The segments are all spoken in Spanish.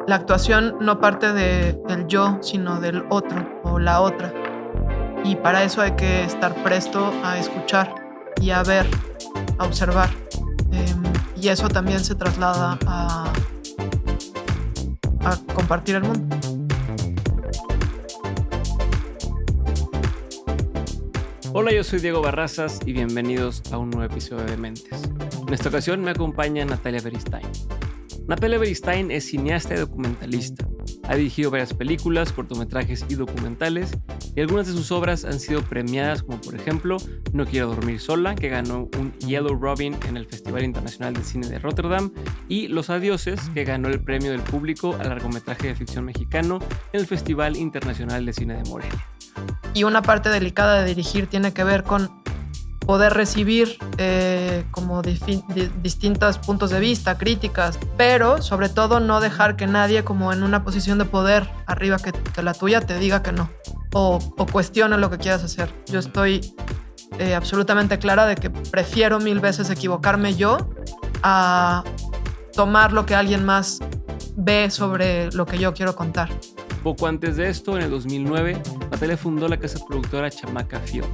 la actuación no parte del yo, sino del otro o la otra. Y para eso hay que estar presto a escuchar y a ver, a observar. Y eso también se traslada a compartir el mundo. Hola, yo soy Diego Barrazas y bienvenidos a un nuevo episodio de Dementes. En esta ocasión me acompaña Natalia Beristain. Natalia Beristain es cineasta y documentalista. Ha dirigido varias películas, cortometrajes y documentales, y algunas de sus obras han sido premiadas, como por ejemplo No quiero dormir sola, que ganó un Yellow Robin en el Festival Internacional de Cine de Rotterdam, y Los Adioses, que ganó el premio del público al largometraje de ficción mexicano en el Festival Internacional de Cine de Morelia. Y una parte delicada de dirigir tiene que ver con poder recibir como distintos puntos de vista, críticas, pero sobre todo no dejar que nadie como en una posición de poder arriba que la tuya te diga que no o cuestione lo que quieras hacer. Yo estoy absolutamente clara de que prefiero 1000 veces equivocarme yo a tomar lo que alguien más ve sobre lo que yo quiero contar. Poco antes de esto, en el 2009, Natalia fundó la casa productora Chamaca Films.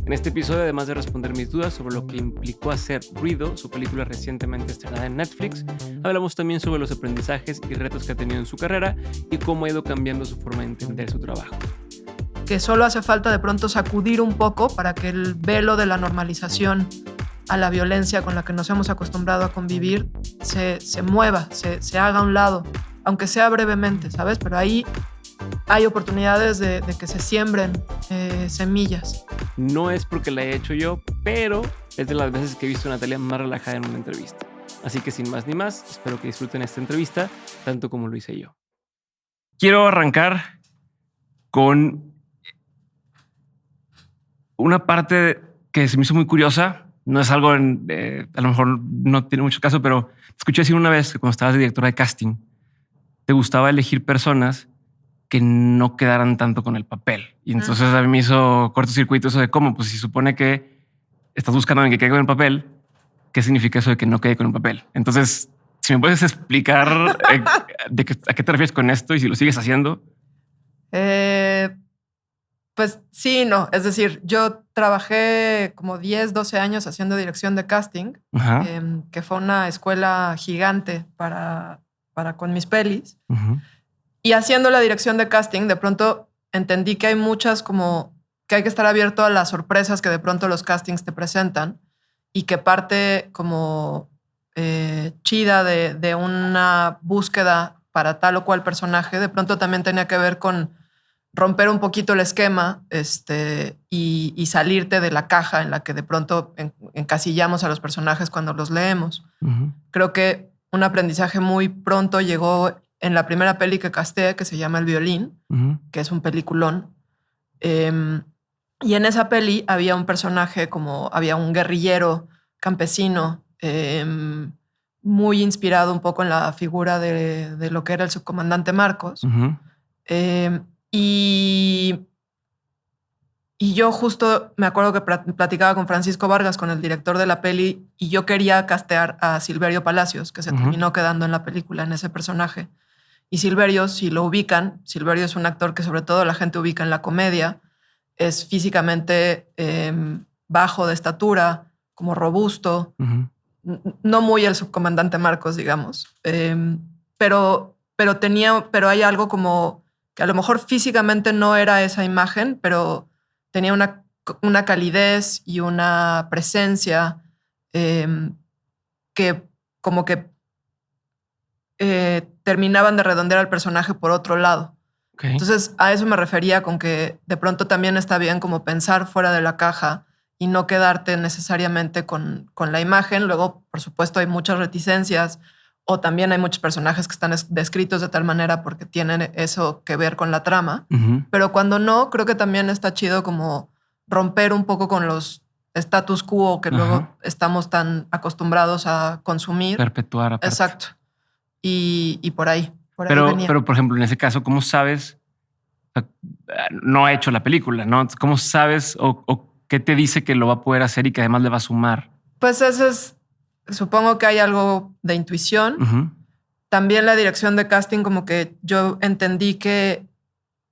En este episodio, además de responder mis dudas sobre lo que implicó hacer Ruido, su película recientemente estrenada en Netflix, hablamos también sobre los aprendizajes y retos que ha tenido en su carrera y cómo ha ido cambiando su forma de entender su trabajo. Que solo hace falta de pronto sacudir un poco para que el velo de la normalización a la violencia con la que nos hemos acostumbrado a convivir se mueva, se haga a un lado, aunque sea brevemente, ¿sabes? Pero ahí hay oportunidades de que se siembren semillas. No es porque la haya hecho yo, pero es de las veces que he visto a Natalia más relajada en una entrevista. Así que sin más ni más, espero que disfruten esta entrevista tanto como lo hice yo. Quiero arrancar con una parte que se me hizo muy curiosa. No es algo, a lo mejor no tiene mucho caso, pero escuché decir una vez que cuando estabas de directora de casting, te gustaba elegir personas que no quedaran tanto con el papel. Y entonces a mí me hizo cortocircuito eso de cómo, pues si supone que estás buscando a alguien que quede con el papel, ¿qué significa eso de que no quede con el papel? Entonces, si me puedes explicar a qué te refieres con esto y si lo sigues haciendo. Pues sí, no. Es decir, yo trabajé como 10, 12 años haciendo dirección de casting, que fue una escuela gigante para con mis pelis. Y haciendo la dirección de casting, de pronto entendí que hay muchas como que hay que estar abierto a las sorpresas que de pronto los castings te presentan y que parte como chida de una búsqueda para tal o cual personaje, de pronto también tenía que ver con romper un poquito el esquema y salirte de la caja en la que de pronto encasillamos a los personajes cuando los leemos. Creo que un aprendizaje muy pronto llegó en la primera peli que casteé, que se llama El Violín, que es un peliculón. Y en esa peli había un personaje había un guerrillero campesino, muy inspirado un poco en la figura de lo que era el subcomandante Marcos. Y yo justo me acuerdo que platicaba con Francisco Vargas, con el director de la peli, y yo quería castear a Silverio Palacios, que se terminó quedando en la película, en ese personaje. Y Silverio, si lo ubican, Silverio es un actor que sobre todo la gente ubica en la comedia, es físicamente bajo de estatura, como robusto, no muy el subcomandante Marcos, digamos, pero hay algo como que a lo mejor físicamente no era esa imagen, pero tenía una calidez y una presencia que como que terminaban de redondear al personaje por otro lado. Okay. Entonces a eso me refería con que de pronto también está bien como pensar fuera de la caja y no quedarte necesariamente con la imagen. Luego, por supuesto, hay muchas reticencias o también hay muchos personajes que están descritos de tal manera porque tienen eso que ver con la trama. Pero cuando no, creo que también está chido como romper un poco con los status quo que luego estamos tan acostumbrados a consumir. Perpetuar aparte. Exacto. Y por ahí venía. Pero, por ejemplo, en ese caso, ¿cómo sabes? No ha hecho la película, ¿no? ¿Cómo sabes o qué te dice que lo va a poder hacer y que además le va a sumar? Pues eso es, supongo que hay algo de intuición. también la dirección de casting, como que yo entendí que,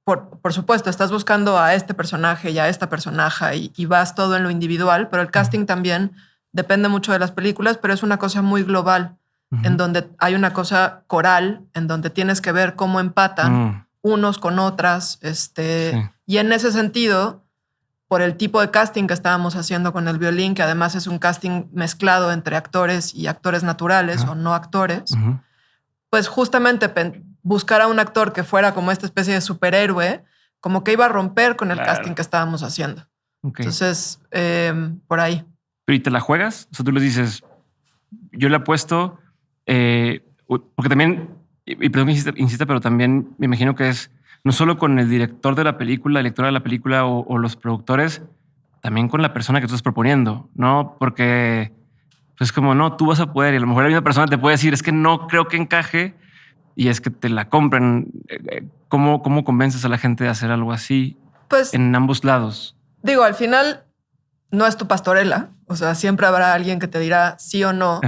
por supuesto, estás buscando a este personaje y a esta personaje y vas todo en lo individual, pero el casting también depende mucho de las películas, pero es una cosa muy global, en donde hay una cosa coral, en donde tienes que ver cómo empatan unos con otras. Y en ese sentido, por el tipo de casting que estábamos haciendo con El Violín, que además es un casting mezclado entre actores y actores naturales o no actores, pues justamente buscar a un actor que fuera como esta especie de superhéroe, como que iba a romper con el casting que estábamos haciendo. Entonces, por ahí. ¿Pero y te la juegas? O sea, tú les dices, yo le apuesto, porque también, y perdón que insista, pero también me imagino que es no solo con el director de la película, el director de la película o los productores, también con la persona que tú estás proponiendo, ¿no? Porque pues como no, tú vas a poder y a lo mejor la misma persona te puede decir es que no creo que encaje y es que te la compren. ¿Cómo convences a la gente de hacer algo así? Pues en ambos lados. Digo, al final no es tu pastorela. O sea, siempre habrá alguien que te dirá sí o no.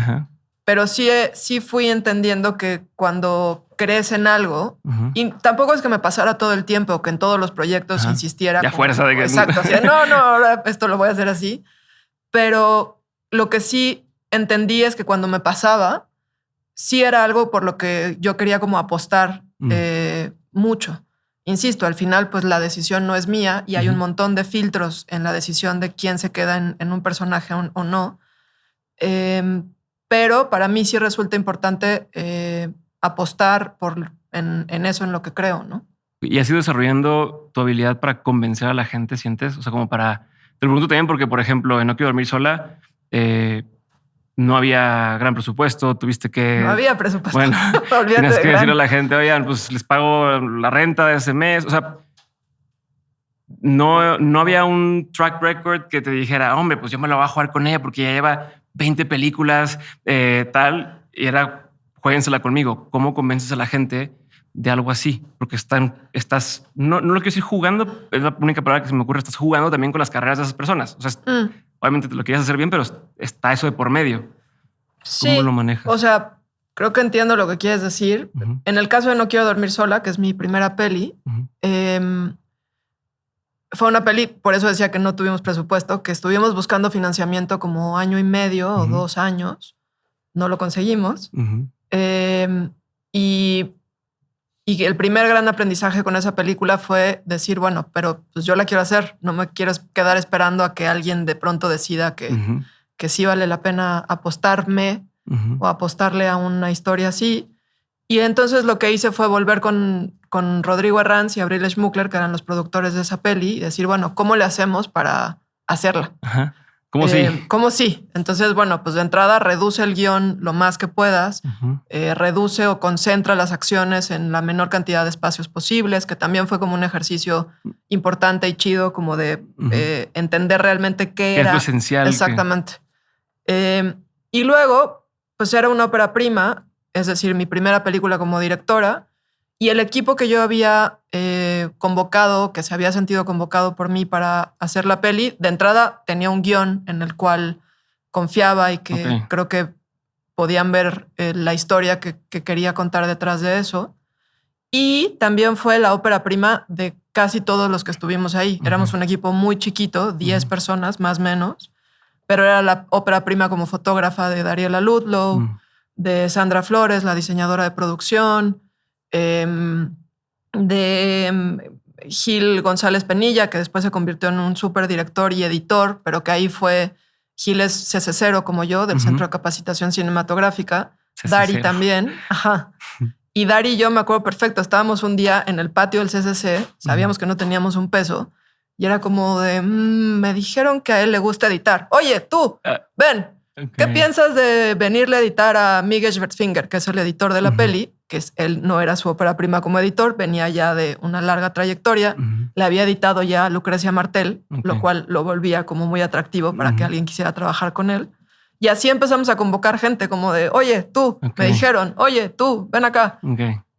Pero sí fui entendiendo que cuando crees en algo, y tampoco es que me pasara todo el tiempo, que en todos los proyectos insistiera. Ya fuerza de que... Exacto. Así de, no, ahora esto lo voy a hacer así. Pero lo que sí entendí es que cuando me pasaba, sí era algo por lo que yo quería como apostar mucho. Insisto, al final pues la decisión no es mía y hay un montón de filtros en la decisión de quién se queda en un personaje o no. Pero para mí sí resulta importante apostar en eso, en lo que creo, ¿no? ¿Y has ido desarrollando tu habilidad para convencer a la gente, sientes? O sea, como para... Te lo pregunto también porque, por ejemplo, en No Quiero Dormir Sola, no había gran presupuesto, tuviste que... No había presupuesto. Bueno, tienes que decirle a la gente, oigan, pues les pago la renta de ese mes. O sea, no había un track record que te dijera, hombre, pues yo me la voy a jugar con ella porque ya lleva 20 películas, tal, y era, juéguensela conmigo. ¿Cómo convences a la gente de algo así? Porque estás, no lo quiero decir jugando, es la única palabra que se me ocurre, estás jugando también con las carreras de esas personas. O sea, obviamente te lo quieres hacer bien, pero está eso de por medio. ¿Cómo lo manejas? O sea, creo que entiendo lo que quieres decir. En el caso de No Quiero Dormir Sola, que es mi primera peli, fue una peli, por eso decía que no tuvimos presupuesto, que estuvimos buscando financiamiento como 1 año y medio o 2 años. No lo conseguimos. Y el primer gran aprendizaje con esa película fue decir, bueno, pero pues yo la quiero hacer. No me quiero quedar esperando a que alguien de pronto decida que sí vale la pena apostarme o apostarle a una historia así. Y entonces lo que hice fue volver con Rodrigo Herranz y Abril Schmuckler, que eran los productores de esa peli, y decir, bueno, ¿cómo le hacemos para hacerla? ¿Cómo sí? ¿Cómo sí? Entonces, bueno, pues de entrada reduce el guión lo más que puedas, reduce o concentra las acciones en la menor cantidad de espacios posibles, que también fue como un ejercicio importante y chido, como de entender realmente qué era. Es lo esencial. Exactamente. Y luego, pues era una ópera prima, es decir, mi primera película como directora, y el equipo que yo había convocado, que se había sentido convocado por mí para hacer la peli, de entrada tenía un guión en el cual confiaba y que creo que podían ver la historia que quería contar detrás de eso. Y también fue la ópera prima de casi todos los que estuvimos ahí. Éramos un equipo muy chiquito, 10 personas más o menos, pero era la ópera prima como fotógrafa de Dariela Ludlow, de Sandra Flores, la diseñadora de producción, de Gil González Penilla, que después se convirtió en un súper director y editor, pero que ahí fue... Gil es CC0 como yo, del Centro de Capacitación Cinematográfica. CC0. Dari también. Y Dari y yo me acuerdo perfecto. Estábamos un día en el patio del CCC, sabíamos que no teníamos un peso, y era como de, me dijeron que a él le gusta editar. Oye, tú, ven. ¿Qué piensas de venirle a editar a Miguel Schwertfinger, que es el editor de la peli? Que él no era su ópera prima como editor, venía ya de una larga trayectoria. Le había editado ya a Lucrecia Martel, lo cual lo volvía como muy atractivo para que alguien quisiera trabajar con él. Y así empezamos a convocar gente como de, oye, tú, me dijeron, oye, tú, ven acá.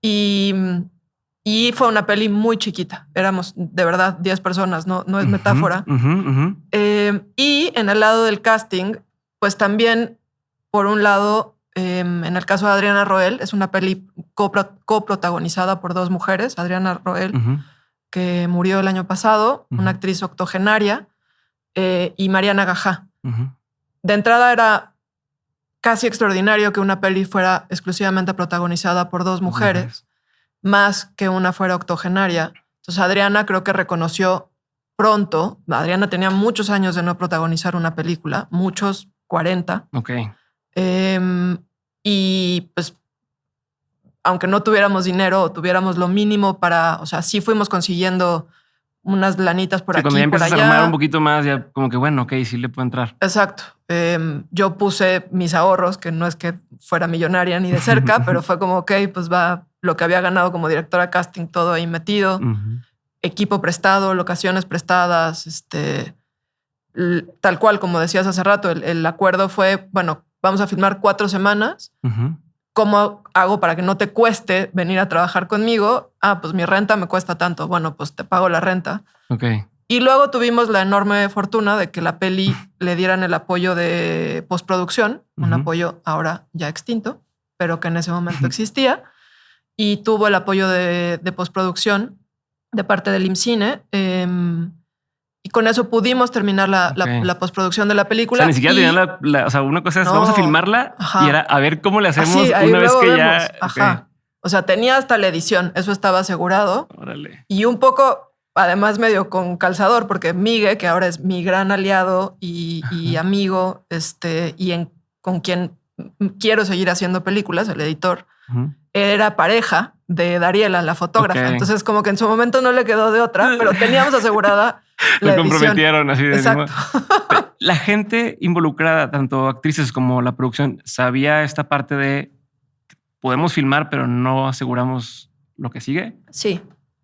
Y fue una peli muy chiquita. Éramos de verdad 10 personas, no es metáfora. Y en el lado del casting, pues también, por un lado, En el caso de Adriana Roel, es una peli coprotagonizada por 2 mujeres. Adriana Roel, que murió el año pasado, una actriz octogenaria, y Mariana Gajá. De entrada era casi extraordinario que una peli fuera exclusivamente protagonizada por 2 mujeres, más que una fuera octogenaria. Entonces Adriana creo que reconoció pronto. Adriana tenía muchos años de no protagonizar una película, muchos, 40. Y pues, aunque no tuviéramos dinero o tuviéramos lo mínimo para, o sea, sí fuimos consiguiendo unas lanitas por aquí, cuando ya por empiezas allá. a armar un poquito más, ya como que bueno, ok, sí le puedo entrar. Exacto. Yo puse mis ahorros, que no es que fuera millonaria ni de cerca, pero fue como, ok, pues va lo que había ganado como directora casting, todo ahí metido. Equipo prestado, locaciones prestadas, tal cual, como decías hace rato, el acuerdo fue, bueno, vamos a filmar 4 semanas. ¿Cómo hago para que no te cueste venir a trabajar conmigo? Pues mi renta me cuesta tanto. Bueno, pues te pago la renta. Y luego tuvimos la enorme fortuna de que la peli le dieran el apoyo de postproducción, un apoyo ahora ya extinto, pero que en ese momento existía, y tuvo el apoyo de postproducción de parte del IMCINE. Y con eso pudimos terminar la postproducción de la película. O sea, ni siquiera tenían o sea, una cosa es, vamos a filmarla y era a ver cómo le hacemos una vez que vemos. ya... O sea, tenía hasta la edición, eso estaba asegurado. Órale. Y un poco, además medio con calzador, porque Migue, que ahora es mi gran aliado y amigo, con quien quiero seguir haciendo películas, el editor, era pareja de Dariela, la fotógrafa. Entonces, como que en su momento no le quedó de otra, pero teníamos asegurada la edición. Comprometieron así de... Exacto. La gente involucrada, tanto actrices como la producción, sabía esta parte de podemos filmar, pero no aseguramos lo que sigue. Sí.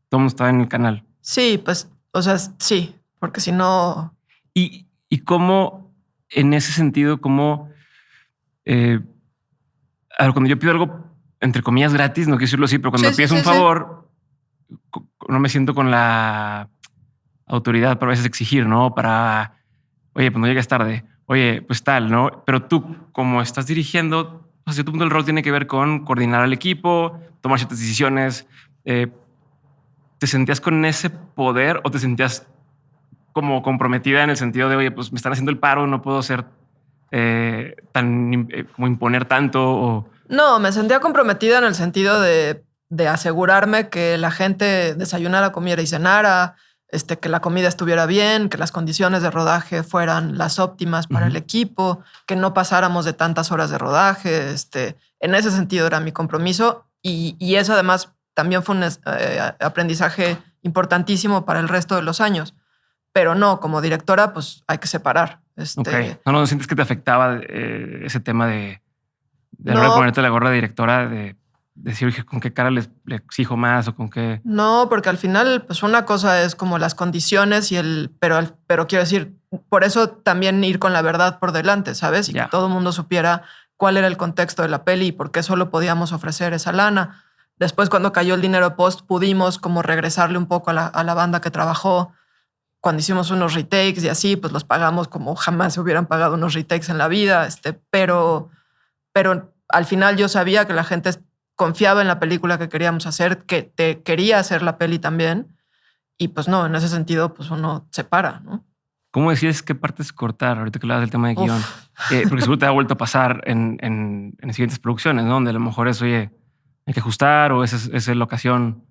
Todo el mundo estaba en el canal. Sí, pues, o sea, sí, porque si no... Y cómo, en ese sentido, cómo... cuando yo pido algo, entre comillas, gratis, no quiero decirlo así, pero cuando pides un favor, no me siento con la autoridad para a veces exigir, ¿no? Para, oye, pues no llegues tarde. Oye, pues tal, ¿no? Pero tú, como estás dirigiendo, a cierto punto el rol tiene que ver con coordinar al equipo, tomar ciertas decisiones. ¿Te sentías con ese poder o te sentías como comprometida en el sentido de, oye, pues me están haciendo el paro, no puedo ser como imponer tanto? No, me sentía comprometida en el sentido de asegurarme que la gente desayunara, comiera y cenara, que la comida estuviera bien, que las condiciones de rodaje fueran las óptimas para el equipo, que no pasáramos de tantas horas de rodaje. En ese sentido era mi compromiso y eso además también fue un aprendizaje importantísimo para el resto de los años. Pero no, como directora, pues hay que separar. ¿No sientes que te afectaba ese tema de no ponerte la gorra de directora, de decir, oye, con qué cara le exijo más o con qué? No, porque al final, pues una cosa es como las condiciones pero quiero decir, por eso también ir con la verdad por delante, ¿sabes? Y que todo el mundo supiera cuál era el contexto de la peli y por qué solo podíamos ofrecer esa lana. Después, cuando cayó el dinero post, pudimos como regresarle un poco a la banda que trabajó. Cuando hicimos unos retakes y así, pues los pagamos como jamás se hubieran pagado unos retakes en la vida. Pero al final yo sabía que la gente confiaba en la película que queríamos hacer, que quería hacer la peli también. Y pues no, en ese sentido, pues uno se para, ¿no? ¿Cómo decías qué partes cortar ahorita que hablabas del tema de guión? Porque seguro te ha vuelto a pasar en siguientes producciones, ¿no? Donde a lo mejor es, oye, hay que ajustar o esa locación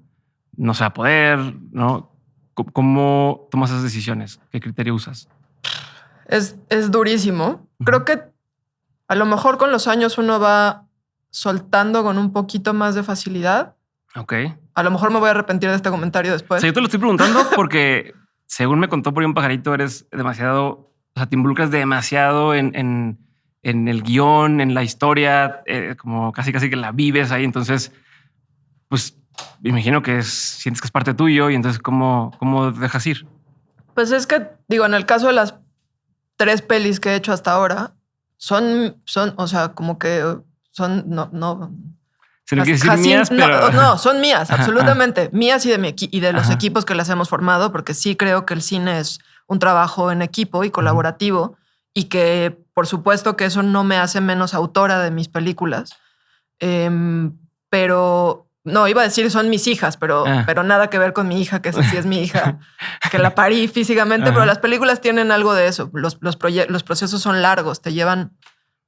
no se va a poder, ¿no? ¿Cómo tomas esas decisiones? ¿Qué criterio usas? Es durísimo. Creo que a lo mejor con los años uno va soltando con un poquito más de facilidad. Ok. A lo mejor me voy a arrepentir de este comentario después. O sea, yo te lo estoy preguntando porque según me contó por ahí un pajarito, eres demasiado, o sea, te involucras demasiado en el guión, en la historia, como casi que la vives ahí. Entonces, pues me imagino que sientes que es parte tuyo y entonces ¿cómo dejas ir? Pues es que, digo, en el caso de las 3 pelis que he hecho hasta ahora, son, o sea, como que son, no. Se lo quiere decir mías, pero... No, son mías, absolutamente. Mías y de los equipos que las hemos formado, porque sí creo que el cine es un trabajo en equipo y colaborativo y que por supuesto que eso no me hace menos autora de mis películas. Pero no, iba a decir son mis hijas, pero nada que ver con mi hija, que esa sí es mi hija, que la parí físicamente, pero las películas tienen algo de eso. Los procesos son largos, te llevan,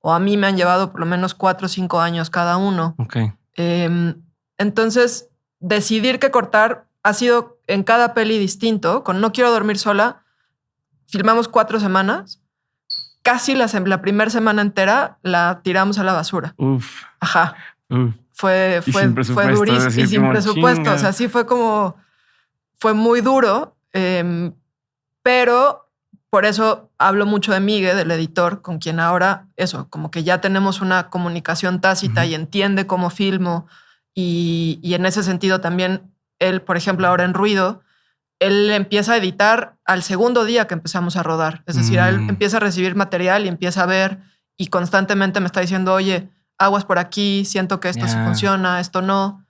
o a mí me han llevado por lo menos 4 o 5 años cada uno. Okay. Entonces, decidir qué cortar ha sido en cada peli distinto. Con No quiero dormir sola, filmamos 4 semanas. Casi la primera semana entera la tiramos a la basura. Uf. Ajá. Fue durísimo y sin presupuesto. Chinga. O sea, sí fue muy duro. Pero por eso hablo mucho de Migue, del editor, con quien ahora como que ya tenemos una comunicación tácita y entiende cómo filmo. Y en ese sentido también él, por ejemplo, ahora en Ruido, él empieza a editar al segundo día que empezamos a rodar. Es decir, él empieza a recibir material y empieza a ver y constantemente me está diciendo, oye, aguas por aquí, siento que esto sí funciona, esto no.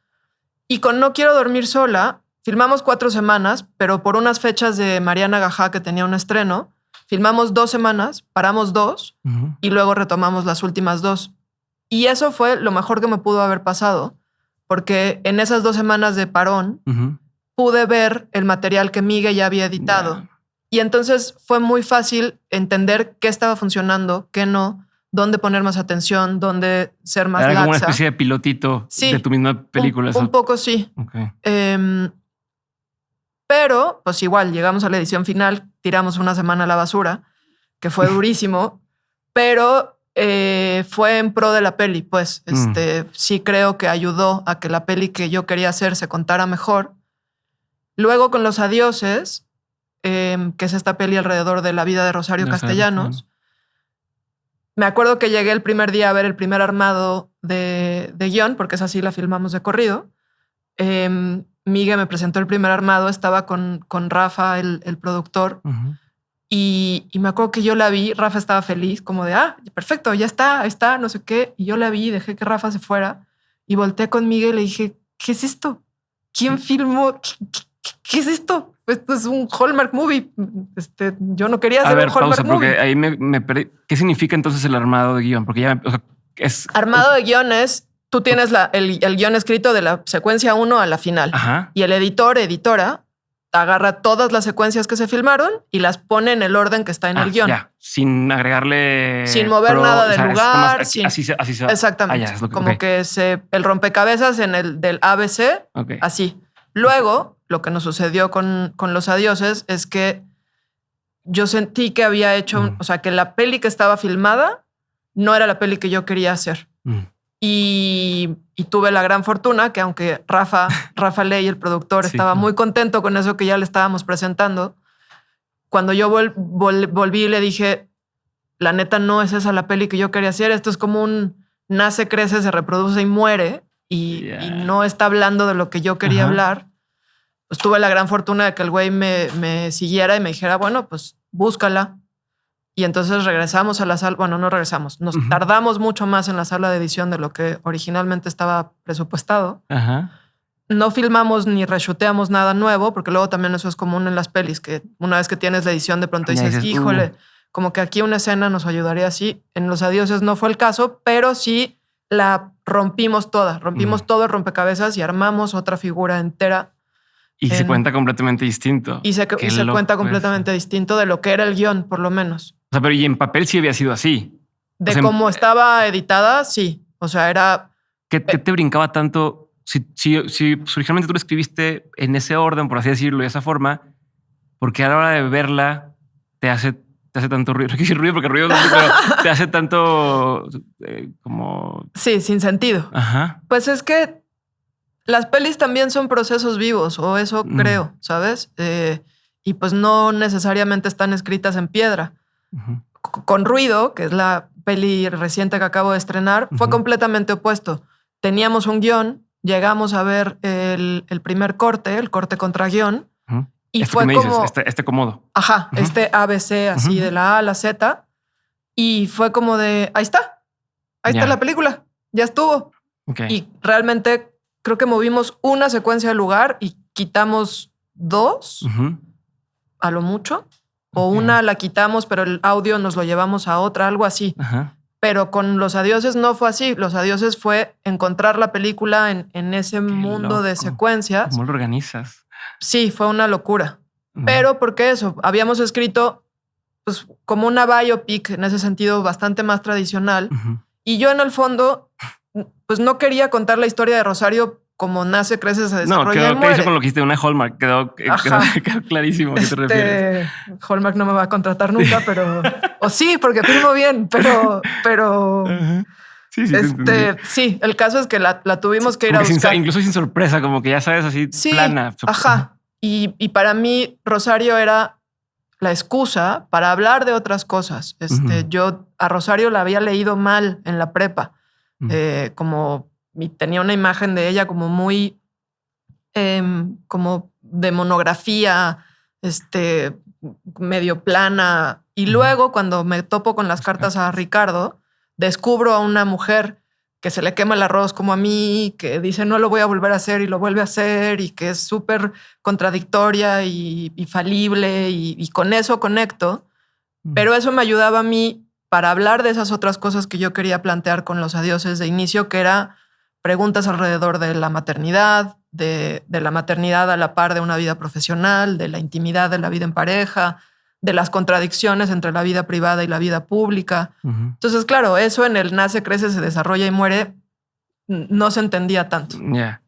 Y con No quiero dormir sola, filmamos 4 semanas, pero por unas fechas de Mariana Gajá que tenía un estreno, filmamos 2 semanas, paramos 2 y luego retomamos las últimas 2. Y eso fue lo mejor que me pudo haber pasado, porque en esas 2 semanas de parón pude ver el material que Migue ya había editado. Y entonces fue muy fácil entender qué estaba funcionando, qué no, dónde poner más atención, dónde ser más laxa. Era como una especie de pilotito de tu misma película. Un poco sí. Okay. Pero, pues igual, llegamos a la edición final, tiramos una semana a la basura, que fue durísimo, pero fue en pro de la peli, pues. Sí creo que ayudó a que la peli que yo quería hacer se contara mejor. Luego con Los Adioses, que es esta peli alrededor de la vida de Rosario Castellanos, me acuerdo que llegué el primer día a ver el primer armado de guión, porque esa sí la filmamos de corrido. Migue me presentó el primer armado, estaba con Rafa, el productor, y me acuerdo que yo la vi, Rafa estaba feliz, como de, perfecto, ya está, ahí está, no sé qué, y yo la vi, dejé que Rafa se fuera, y volteé con Migue y le dije, ¿qué es esto? ¿Quién filmó? ¿Qué es esto? Esto es un Hallmark movie. Yo no quería hacer un Hallmark movie. Porque ahí me perdí. ¿Qué significa entonces el armado de guión? Porque ya es... Armado de guión es, tú tienes el guión escrito de la secuencia 1 a la final. Y el editora, agarra todas las secuencias que se filmaron y las pone en el orden que está en el guión. Ya. Sin agregarle... Sin mover nada del lugar. Así se va. Exactamente. Como que el rompecabezas en el del ABC, así. Luego, lo que nos sucedió con Los Adioses es que yo sentí que había hecho, o sea, que la peli que estaba filmada no era la peli que yo quería hacer. Y tuve la gran fortuna que aunque Rafa Ley, el productor, estaba muy contento con eso que ya le estábamos presentando, cuando yo volví y le dije, la neta no es esa la peli que yo quería hacer, esto es como un nace, crece, se reproduce y muere y no está hablando de lo que yo quería hablar. Pues tuve la gran fortuna de que el güey me siguiera y me dijera, bueno, pues búscala. Y entonces regresamos a la sala. Bueno, no regresamos. Nos tardamos mucho más en la sala de edición de lo que originalmente estaba presupuestado. No filmamos ni reshuteamos nada nuevo, porque luego también eso es común en las pelis, que una vez que tienes la edición de pronto dices, híjole, como que aquí una escena nos ayudaría así. En Los Adioses no fue el caso, pero sí la rompimos toda. Rompimos todo el rompecabezas y armamos otra figura entera. Y se cuenta completamente distinto. Y se cuenta completamente distinto de lo que era el guión, por lo menos. O sea, pero y en papel sí había sido así. De cómo estaba editada, sí. O sea, era... ¿Qué te brincaba tanto? Si originalmente tú lo escribiste en ese orden, por así decirlo, de esa forma, porque a la hora de verla te hace tanto ruido. No quiero decir ruido porque ruido no, pero te hace tanto como... Sí, sin sentido. Pues es que las pelis también son procesos vivos, o eso creo, ¿sabes? Y pues no necesariamente están escritas en piedra. Con Ruido, que es la peli reciente que acabo de estrenar, fue completamente opuesto. Teníamos un guión, llegamos a ver el primer corte, el corte contra guión, y fue como... Dices, este cómodo. Este ABC así de la A a la Z, y fue como de, ahí está la película, ya estuvo. Y realmente... Creo que movimos una secuencia del lugar y quitamos 2 a lo mucho. o una la quitamos, pero el audio nos lo llevamos a otra, algo así. Ajá. Pero con Los Adioses no fue así. Los Adioses fue encontrar la película en ese mundo de secuencias. ¿Cómo lo organizas? Sí, fue una locura. Pero ¿por qué eso? Habíamos escrito pues, como una biopic, en ese sentido bastante más tradicional. Y yo en el fondo pues no quería contar la historia de Rosario como nace, crece, se desarrolla y muere. Hizo con lo que hiciste una Hallmark. Quedó clarísimo a qué te refieres. Hallmark no me va a contratar nunca, pero... o sí, porque firmo bien, pero... Sí, sí, el caso es que la tuvimos que ir a buscar. Incluso sin sorpresa, como que ya sabes, así plana. Ajá. Y para mí Rosario era la excusa para hablar de otras cosas. Yo a Rosario la había leído mal en la prepa. Como tenía una imagen de ella como muy como de monografía, medio plana. Y luego cuando me topo con las cartas a Ricardo, descubro a una mujer que se le quema el arroz como a mí, que dice no lo voy a volver a hacer y lo vuelve a hacer y que es súper contradictoria y falible y con eso conecto. Pero eso me ayudaba a mí para hablar de esas otras cosas que yo quería plantear con Los Adioses de inicio, que era preguntas alrededor de la maternidad, de la maternidad a la par de una vida profesional, de la intimidad de la vida en pareja, de las contradicciones entre la vida privada y la vida pública. Entonces, claro, eso en el nace, crece, se desarrolla y muere no se entendía tanto. Ya.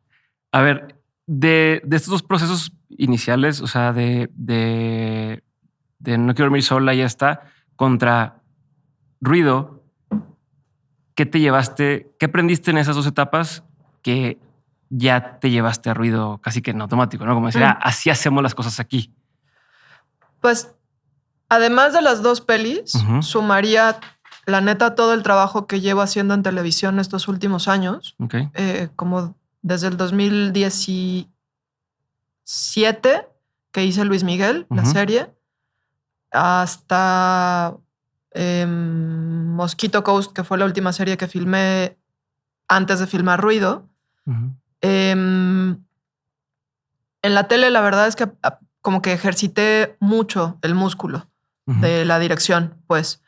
A ver, de estos dos procesos iniciales, o sea, de No quiero dormir sola, ya está, contra Ruido, ¿qué te llevaste? ¿Qué aprendiste en esas dos etapas que ya te llevaste a Ruido casi que en automático, ¿no? Como decir, así hacemos las cosas aquí. Pues, además de las dos pelis, sumaría, la neta, todo el trabajo que llevo haciendo en televisión estos últimos años. Como desde el 2017 que hice Luis Miguel, la serie, hasta Mosquito Coast, que fue la última serie que filmé antes de filmar Ruido. En la tele, la verdad es que como que ejercité mucho el músculo de la dirección, pues.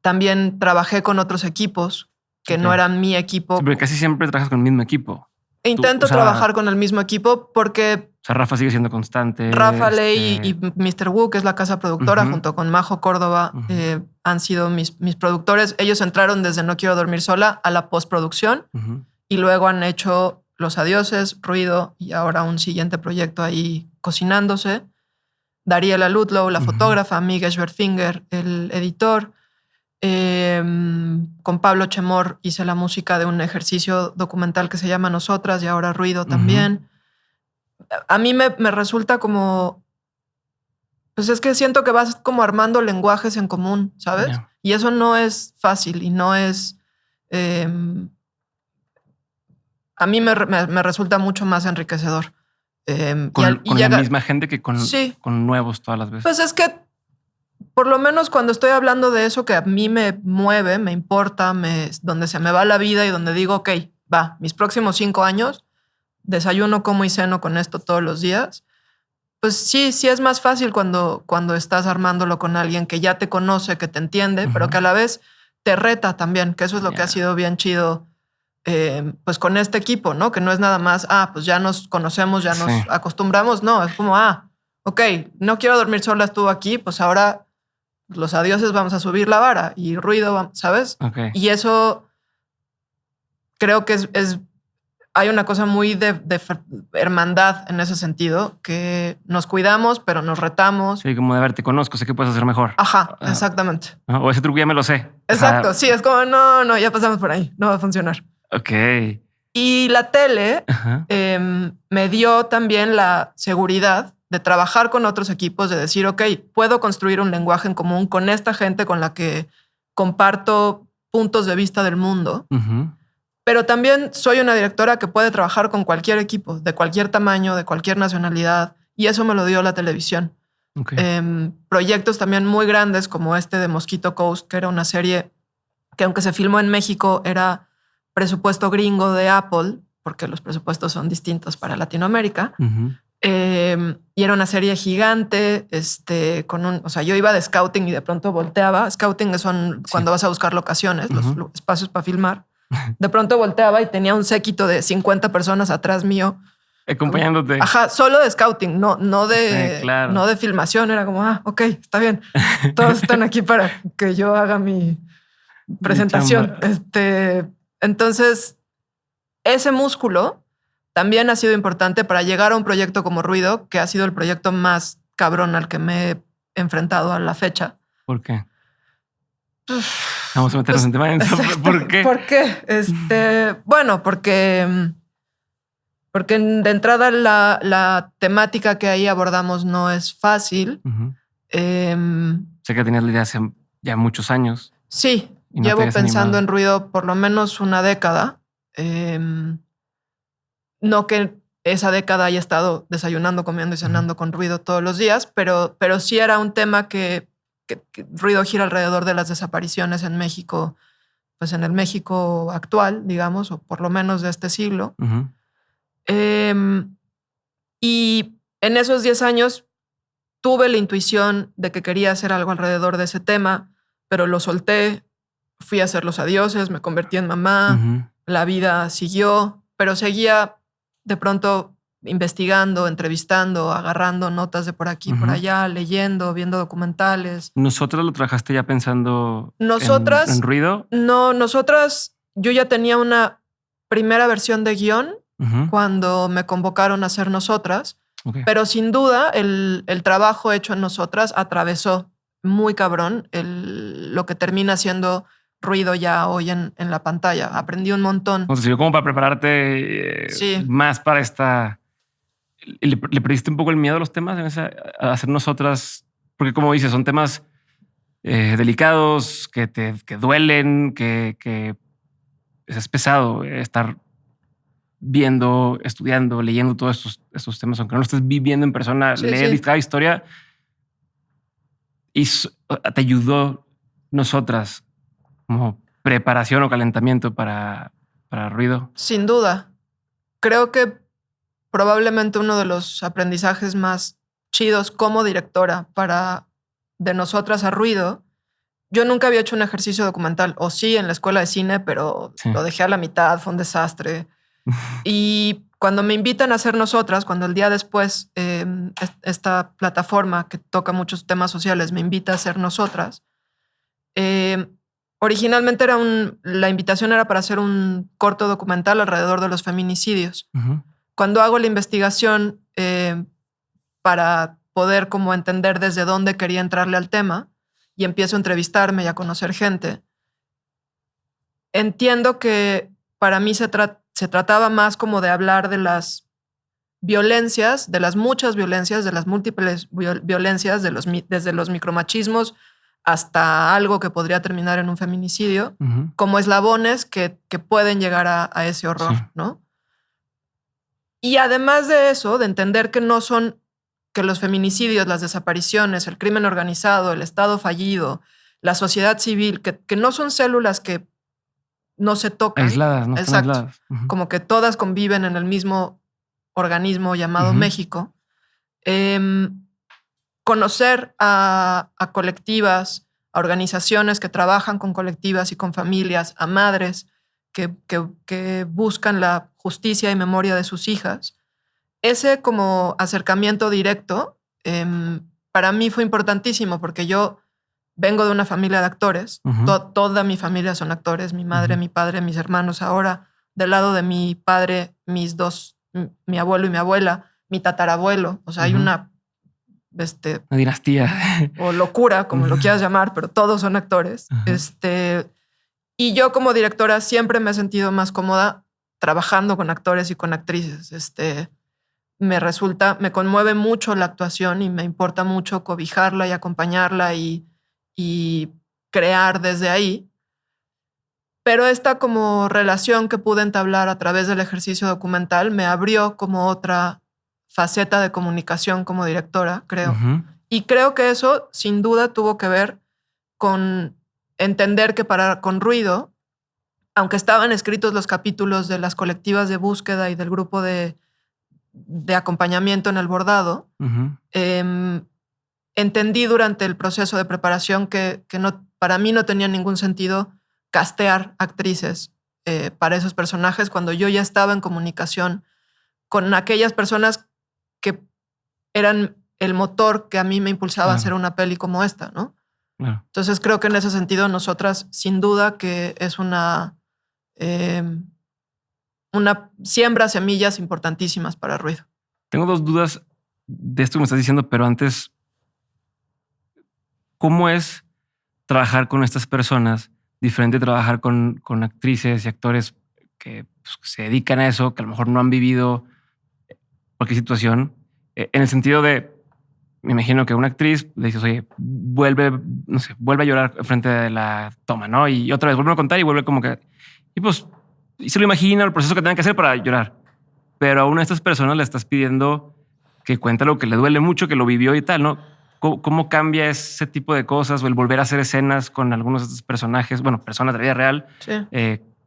También trabajé con otros equipos que no eran mi equipo. Sí, pero casi siempre trabajas con el mismo equipo. Intento trabajar con el mismo equipo porque... O sea, Rafa sigue siendo constante. Rafa Ley y Mr. Wu, que es la casa productora, junto con Majo Córdoba, han sido mis productores. Ellos entraron desde No quiero dormir sola a la postproducción y luego han hecho Los Adioses, Ruido y ahora un siguiente proyecto ahí cocinándose. Dariela Ludlow, la fotógrafa, Miguel Schwerfinger, el editor. Con Pablo Chemor hice la música de un ejercicio documental que se llama Nosotras y ahora Ruido también. A mí me resulta como... Pues es que siento que vas como armando lenguajes en común, ¿sabes? Yeah. Y eso no es fácil y no es... a mí me resulta mucho más enriquecedor. Con la misma gente que con nuevos todas las veces. Pues es que por lo menos cuando estoy hablando de eso que a mí me mueve, me importa, donde se me va la vida y donde digo, ok, va, mis próximos 5 años, desayuno, como y ceno con esto todos los días, pues sí es más fácil cuando estás armándolo con alguien que ya te conoce, que te entiende, pero que a la vez te reta también, que eso es lo que ha sido bien chido pues con este equipo, ¿no? Que no es nada más, pues ya nos conocemos, ya nos acostumbramos, no, es como, ok, No quiero dormir sola estuvo aquí, pues ahora Los Adioses vamos a subir la vara y Ruido, ¿sabes? Okay. Y eso creo que hay una cosa muy de hermandad en ese sentido, que nos cuidamos, pero nos retamos. Sí, como de ver, te conozco, sé que puedes hacer mejor. Ajá, exactamente. O ese truco ya me lo sé. Exacto, sí, es como, no, ya pasamos por ahí, no va a funcionar. Ok. Y la tele me dio también la seguridad de trabajar con otros equipos, de decir, ok, puedo construir un lenguaje en común con esta gente con la que comparto puntos de vista del mundo. Pero también soy una directora que puede trabajar con cualquier equipo, de cualquier tamaño, de cualquier nacionalidad. Y eso me lo dio la televisión. Okay. Proyectos también muy grandes como este de Mosquito Coast, que era una serie que aunque se filmó en México, era presupuesto gringo de Apple, porque los presupuestos son distintos para Latinoamérica. Y era una serie gigante, o sea, yo iba de scouting y de pronto volteaba. Scouting son cuando vas a buscar locaciones, los espacios para filmar. De pronto volteaba y tenía un séquito de 50 personas atrás mío. Acompañándote. Ajá, solo de scouting, no de filmación. Era como, ok, está bien. Todos están aquí para que yo haga mi presentación. Entonces, ese músculo también ha sido importante para llegar a un proyecto como Ruido, que ha sido el proyecto más cabrón al que me he enfrentado a la fecha. ¿Por qué? Vamos a meternos en tema. ¿Por qué? ¿Por qué? Bueno, porque de entrada la temática que ahí abordamos no es fácil. Sé que tenías la idea hace ya muchos años. Sí, llevo pensando en Ruido por lo menos una década. No que esa década haya estado desayunando, comiendo y cenando con Ruido todos los días, pero sí era un tema que Ruido gira alrededor de las desapariciones en México, pues en el México actual, digamos, o por lo menos de este siglo. Y en esos 10 años tuve la intuición de que quería hacer algo alrededor de ese tema, pero lo solté, fui a hacer los adioses, me convertí en mamá, la vida siguió, pero seguía de pronto investigando, entrevistando, agarrando notas de por aquí, por allá, leyendo, viendo documentales. ¿Nosotras lo trabajaste ya pensando en Ruido? No, yo ya tenía una primera versión de guión cuando me convocaron a hacer Nosotras, pero sin duda el trabajo hecho en Nosotras atravesó muy cabrón lo que termina siendo Ruido ya hoy en la pantalla. Aprendí un montón. O sea, sirvió como para prepararte más para esta... ¿Le perdiste un poco el miedo a los temas a hacer Nosotras? Porque como dices, son temas delicados, que duelen, que es pesado estar viendo, estudiando, leyendo todos estos temas, aunque no lo estés viviendo en persona, leer cada historia. Y te ayudó Nosotras como preparación o calentamiento para Ruido. Sin duda. Creo que probablemente uno de los aprendizajes más chidos como directora de Nosotras a Ruido. Yo nunca había hecho un ejercicio documental, o sí en la escuela de cine, pero lo dejé a la mitad, fue un desastre. Y cuando me invitan a hacer Nosotras, cuando el día después esta plataforma que toca muchos temas sociales me invita a hacer Nosotras, originalmente la invitación era para hacer un corto documental alrededor de los feminicidios. Cuando hago la investigación para poder como entender desde dónde quería entrarle al tema y empiezo a entrevistarme y a conocer gente, entiendo que para mí se trataba más como de hablar de las violencias, de las muchas violencias, de las múltiples violencias, desde los micromachismos hasta algo que podría terminar en un feminicidio, como eslabones que pueden llegar a ese horror, ¿no? Y además de eso, de entender que no son, que los feminicidios, las desapariciones, el crimen organizado, el Estado fallido, la sociedad civil, que no son células que no se tocan. Aisladas, no están aisladas. Como que todas conviven en el mismo organismo llamado México. Conocer a colectivas, a organizaciones que trabajan con colectivas y con familias, a madres que buscan la justicia y memoria de sus hijas. Ese como acercamiento directo para mí fue importantísimo porque yo vengo de una familia de actores. Toda mi familia son actores, mi madre, mi padre, mis hermanos. Ahora, del lado de mi padre, mi abuelo y mi abuela, mi tatarabuelo. O sea, hay una dinastía. O locura, como lo quieras llamar, pero todos son actores. Y yo como directora siempre me he sentido más cómoda trabajando con actores y con actrices. Me conmueve mucho la actuación y me importa mucho cobijarla y acompañarla y crear desde ahí. Pero esta como relación que pude entablar a través del ejercicio documental me abrió como otra faceta de comunicación como directora, creo. Y creo que eso sin duda tuvo que ver con entender que con Ruido, aunque estaban escritos los capítulos de las colectivas de búsqueda y del grupo de de acompañamiento en el bordado. Entendí durante el proceso de preparación que no, para mí no tenía ningún sentido castear actrices para esos personajes cuando yo ya estaba en comunicación con aquellas personas que eran el motor que a mí me impulsaba a hacer una peli como esta, ¿no? Entonces creo que en ese sentido nosotras, sin duda que es una siembra semillas importantísimas para Ruido. Tengo 2 dudas de esto que me estás diciendo, pero antes, ¿cómo es trabajar con estas personas? Diferente de trabajar con actrices y actores que se dedican a eso, que a lo mejor no han vivido cualquier situación. En el sentido de, me imagino que una actriz le dices, oye, vuelve a llorar frente de la toma, ¿no? Y otra vez vuelve a contar y vuelve como que... Y pues y se lo imagina el proceso que tengan que hacer para llorar. Pero a una de estas personas le estás pidiendo que cuente lo que le duele mucho, que lo vivió y tal, ¿no? ¿Cómo cambia ese tipo de cosas o el volver a hacer escenas con algunos de estos personajes, bueno, personas de la vida real? Sí.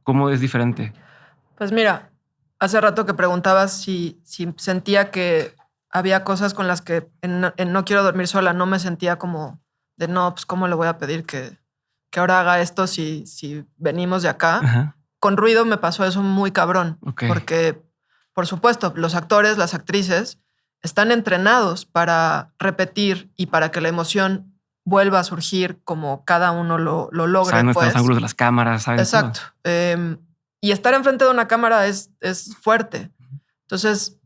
¿Cómo es diferente? Pues mira, hace rato que preguntabas si sentía que había cosas con las que en No quiero dormir sola no me sentía como de no, pues cómo le voy a pedir que ahora haga esto si venimos de acá. Ajá. Con Ruido me pasó eso muy cabrón. Okay. Porque, por supuesto, los actores, las actrices están entrenados para repetir y para que la emoción vuelva a surgir como cada uno lo logre. Saben nuestros ángulos de las cámaras. ¿Saben? Exacto. Y estar enfrente de una cámara es fuerte. Entonces,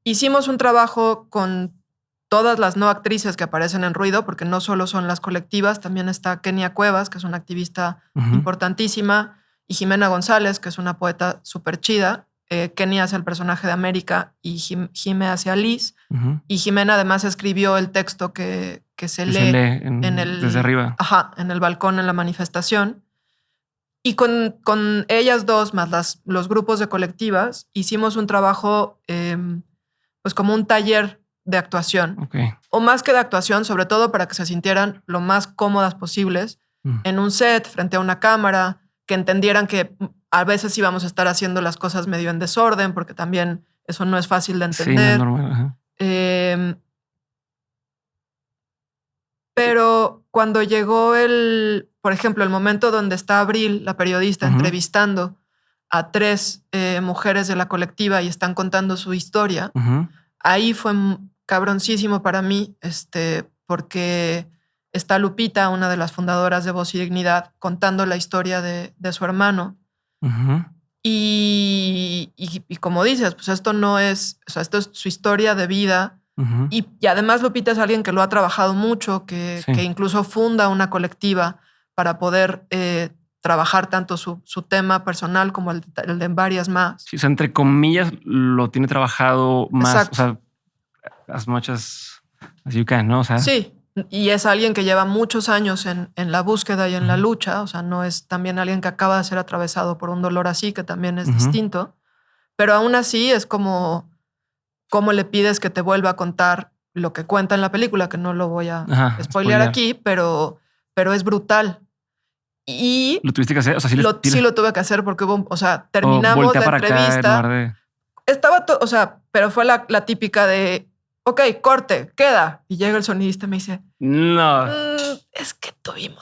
hicimos un trabajo con todas las no actrices que aparecen en Ruido, porque no solo son las colectivas, también está Kenia Cuevas, que es una activista importantísima, y Jimena González, que es una poeta súper chida. Kenia hace el personaje de América y Jime hace a Liz. Y Jimena además escribió el texto que se lee desde arriba. Ajá, en el balcón en la manifestación. Y con ellas dos, más los grupos de colectivas, hicimos un trabajo pues como un taller de actuación. Okay. O más que de actuación, sobre todo para que se sintieran lo más cómodas posibles en un set, frente a una cámara, que entendieran que a veces íbamos a estar haciendo las cosas medio en desorden, porque también eso no es fácil de entender. Sí, no es normal. Pero cuando llegó por ejemplo, el momento donde está Abril, la periodista, entrevistando a 3 mujeres de la colectiva y están contando su historia, ahí fue cabroncísimo para mí, porque está Lupita, una de las fundadoras de Voz y Dignidad, contando la historia de su hermano. Y como dices, pues esto no es, o sea, esto es su historia de vida. Y además Lupita es alguien que lo ha trabajado mucho, que incluso funda una colectiva para poder trabajar tanto su tema personal como el de varias más. Sí, o sea, entre comillas, lo tiene trabajado más. Exacto. O sea, as much as you can, ¿no? O sea, sí. Y es alguien que lleva muchos años en la búsqueda y en la lucha. O sea, no es también alguien que acaba de ser atravesado por un dolor así, que también es distinto. Pero aún así es como cómo le pides que te vuelva a contar lo que cuenta en la película, que no lo voy a spoilear aquí, pero es brutal. Y ¿lo tuviste que hacer? O sea, sí lo tuve que hacer porque hubo, o sea, terminamos la entrevista. Estaba o sea, pero fue la típica de ok, corte, queda. Y llega el sonidista y me dice, no, es que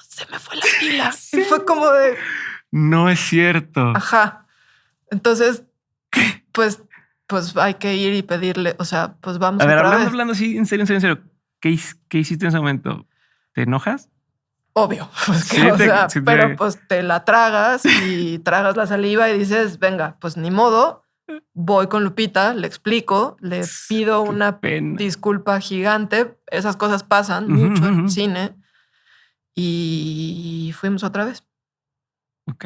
se me fue la pila. Sí. Y fue como de... No es cierto. Ajá. Entonces, pues hay que ir y pedirle, o sea, pues vamos a ver, hablando así, en serio. ¿Qué hiciste en ese momento? ¿Te enojas? Obvio. Pues que, pero pues te la tragas y tragas la saliva y dices, venga, pues ni modo. Voy con Lupita, le explico, le pido una disculpa gigante. Esas cosas pasan mucho en el cine. Y fuimos otra vez. Ok.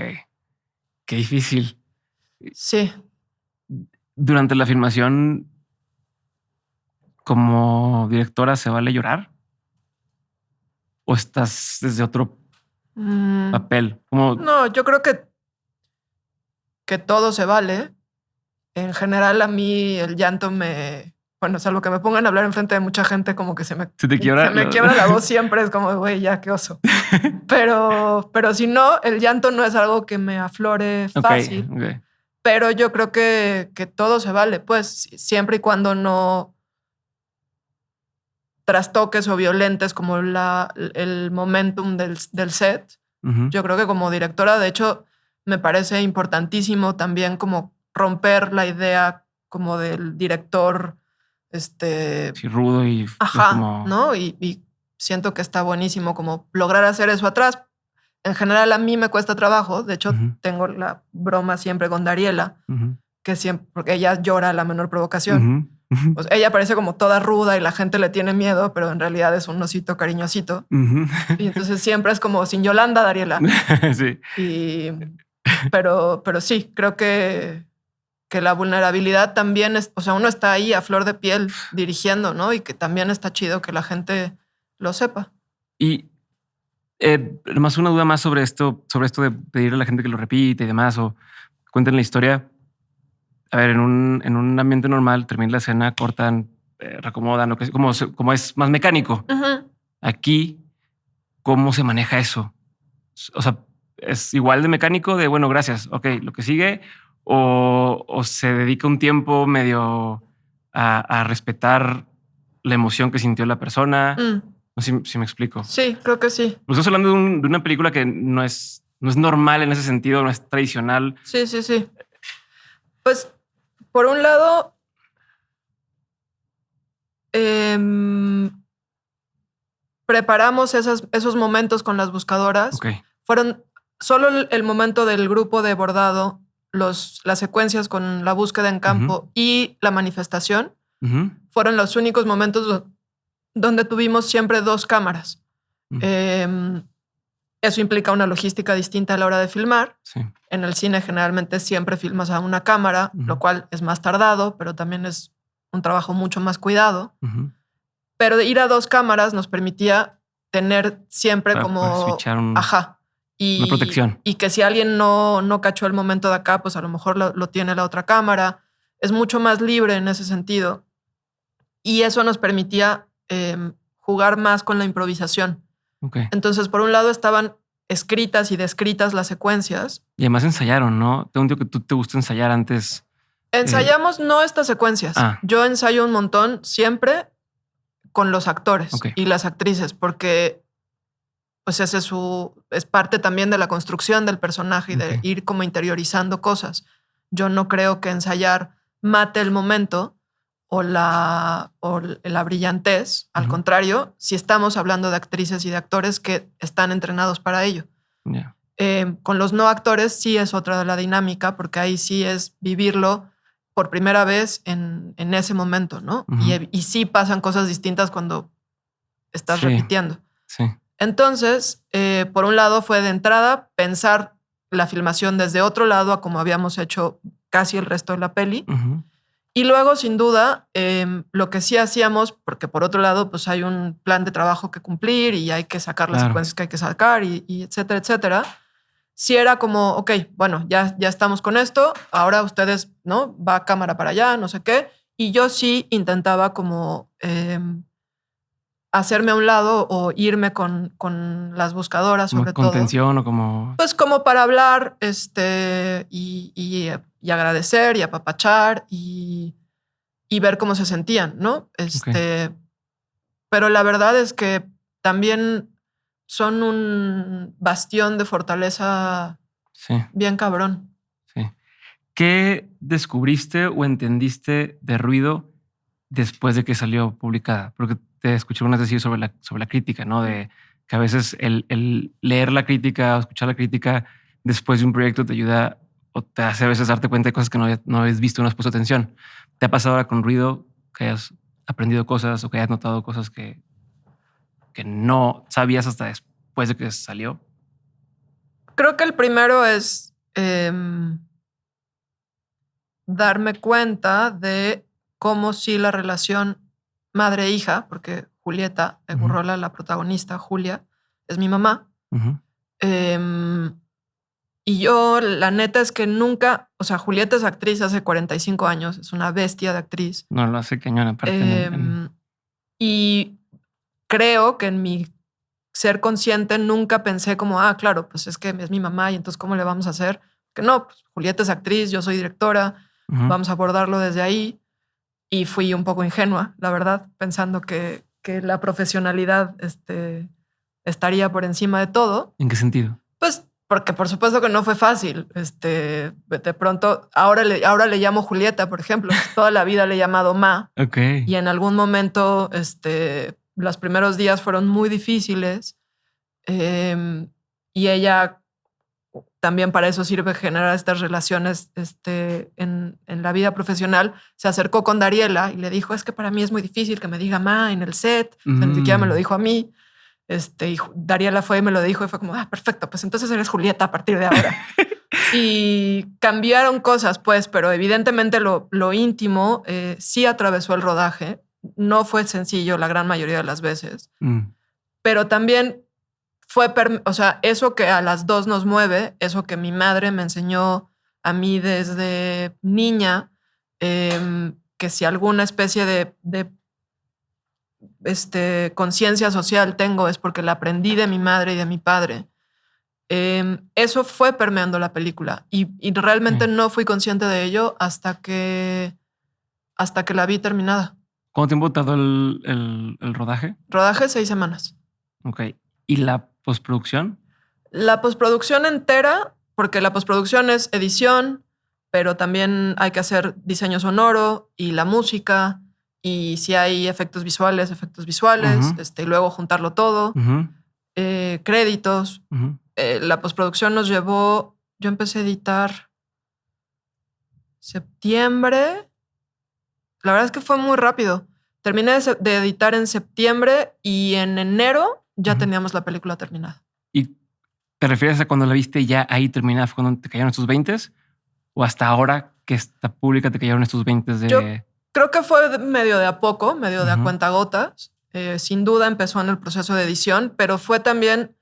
Qué difícil. Sí. Durante la filmación, como directora, ¿se vale llorar? ¿O estás desde otro papel? No, yo creo que todo se vale. En general, a mí el llanto bueno, salvo que me pongan a hablar enfrente de mucha gente, como que se me quiebra la voz siempre. Es como, güey, ya, qué oso. pero si no, el llanto no es algo que me aflore fácil. Okay. Pero yo creo que todo se vale, pues, siempre y cuando no trastoques o violentes como el momentum del set. Yo creo que como directora, de hecho, me parece importantísimo también como romper la idea como del director sí, rudo y ajá, como... ¿no? Y siento que está buenísimo como lograr hacer eso atrás. En general a mí me cuesta trabajo. De hecho, tengo la broma siempre con Dariela, que siempre, porque ella llora a la menor provocación. Pues ella parece como toda ruda y la gente le tiene miedo, pero en realidad es un osito cariñosito. Y entonces siempre es como sin Yolanda, Dariela. Sí. Pero sí, creo que la vulnerabilidad también es, o sea, uno está ahí a flor de piel dirigiendo, ¿no? Y que también está chido que la gente lo sepa. Y más una duda más sobre esto de pedirle a la gente que lo repite y demás, o cuenten la historia. A ver, en un ambiente normal, termina la escena, cortan, reacomodan, lo que como es más mecánico. Aquí, ¿cómo se maneja eso? O sea, ¿es igual de mecánico de, bueno, gracias, ok, lo que sigue? ¿O se dedica un tiempo medio a respetar la emoción que sintió la persona? No sé si me explico. Sí, creo que sí. Pues estás hablando de una película que no es normal en ese sentido, no es tradicional. Sí. Pues, por un lado, preparamos esos momentos con las buscadoras. Okay. Fueron solo el momento del grupo de bordado, las secuencias con la búsqueda en campo y la manifestación. Fueron los únicos momentos donde tuvimos siempre 2 cámaras. Eso implica una logística distinta a la hora de filmar. Sí. En el cine generalmente siempre filmas a una cámara, lo cual es más tardado, pero también es un trabajo mucho más cuidado. Pero de ir a 2 cámaras nos permitía tener siempre para como... switchar ajá. Una protección. Y que si alguien no cachó el momento de acá, pues a lo mejor lo tiene la otra cámara. Es mucho más libre en ese sentido. Y eso nos permitía jugar más con la improvisación. Okay. Entonces, por un lado estaban escritas y descritas las secuencias. Y además ensayaron, ¿no? Tengo entendido que tú te gusta ensayar antes. Ensayamos no estas secuencias. Yo ensayo un montón siempre con los actores y las actrices, porque pues ese es parte también de la construcción del personaje y de ir como interiorizando cosas. Yo no creo que ensayar mate el momento o la brillantez. Al contrario, si estamos hablando de actrices y de actores que están entrenados para ello. Con los no actores sí es otra de la dinámica, porque ahí sí es vivirlo por primera vez en ese momento, ¿no? Y sí pasan cosas distintas cuando estás repitiendo. Sí. Entonces, por un lado fue de entrada pensar la filmación desde otro lado a como habíamos hecho casi el resto de la peli. Y luego, sin duda, lo que sí hacíamos, porque por otro lado, pues hay un plan de trabajo que cumplir y hay que sacar las secuencias que hay que sacar y etcétera, etcétera. Sí era como, ok, bueno, ya estamos con esto, ahora ustedes, ¿no? Va cámara para allá, no sé qué. Y yo sí intentaba como hacerme a un lado o irme con las buscadoras, sobre todo. ¿Contención o como...? Pues como para hablar y agradecer y apapachar y ver cómo se sentían, ¿no? Pero la verdad es que también son un bastión de fortaleza bien cabrón. Sí. ¿Qué descubriste o entendiste de Ruido después de que salió publicada? Porque te escuché unas decir sobre la crítica, ¿no? De que a veces el leer la crítica o escuchar la crítica después de un proyecto te ayuda o te hace a veces darte cuenta de cosas que no habías visto, no has puesto atención. ¿Te ha pasado ahora con Ruido que hayas aprendido cosas o que hayas notado cosas que no sabías hasta después de que salió? Creo que el primero es darme cuenta de cómo sí la relación madre-hija, porque Julieta Egurrola, la protagonista, Julia, es mi mamá. Y yo, la neta es que nunca, o sea, Julieta es actriz hace 45 años, es una bestia de actriz. No, lo hace cañón aparte. Y creo que en mi ser consciente nunca pensé como, claro, pues es que es mi mamá y entonces ¿cómo le vamos a hacer? que no, pues Julieta es actriz, yo soy directora, vamos a abordarlo desde ahí. Y fui un poco ingenua, la verdad, pensando que la profesionalidad estaría por encima de todo. ¿En qué sentido? Pues porque por supuesto que no fue fácil. De pronto, ahora le llamo Julieta, por ejemplo. Toda la vida le he llamado Ma. Okay. Y en algún momento, los primeros días fueron muy difíciles. Y ella también para eso sirve generar estas relaciones en la vida profesional. Se acercó con Dariela y le dijo, es que para mí es muy difícil que me diga Ma en el set. O sea, ni siquiera me lo dijo a mí. Y Dariela fue y me lo dijo y fue como, perfecto, pues entonces eres Julieta a partir de ahora. Y cambiaron cosas, pues, pero evidentemente lo íntimo sí atravesó el rodaje. No fue sencillo la gran mayoría de las veces. Pero también fue, eso que a las dos nos mueve, eso que mi madre me enseñó a mí desde niña, que si alguna especie de conciencia social tengo es porque la aprendí de mi madre y de mi padre. Eso fue permeando la película y realmente no fui consciente de ello hasta que la vi terminada. ¿Cuánto tiempo tardó el rodaje? Rodaje 6 semanas. Ok. ¿Y la postproducción? La postproducción entera, porque la postproducción es edición, pero también hay que hacer diseño sonoro y la música. Y si hay efectos visuales, y luego juntarlo todo, créditos. La postproducción nos llevó, yo empecé a editar septiembre. La verdad es que fue muy rápido. Terminé de editar en septiembre y en enero ya teníamos la película terminada. ¿Y te refieres a cuando la viste ya ahí terminada, fue cuando te cayeron estos 20s? ¿O hasta ahora que está pública te cayeron estos 20s de...? Yo creo que fue medio de a poco, medio de a cuentagotas. Sin duda empezó en el proceso de edición, pero fue también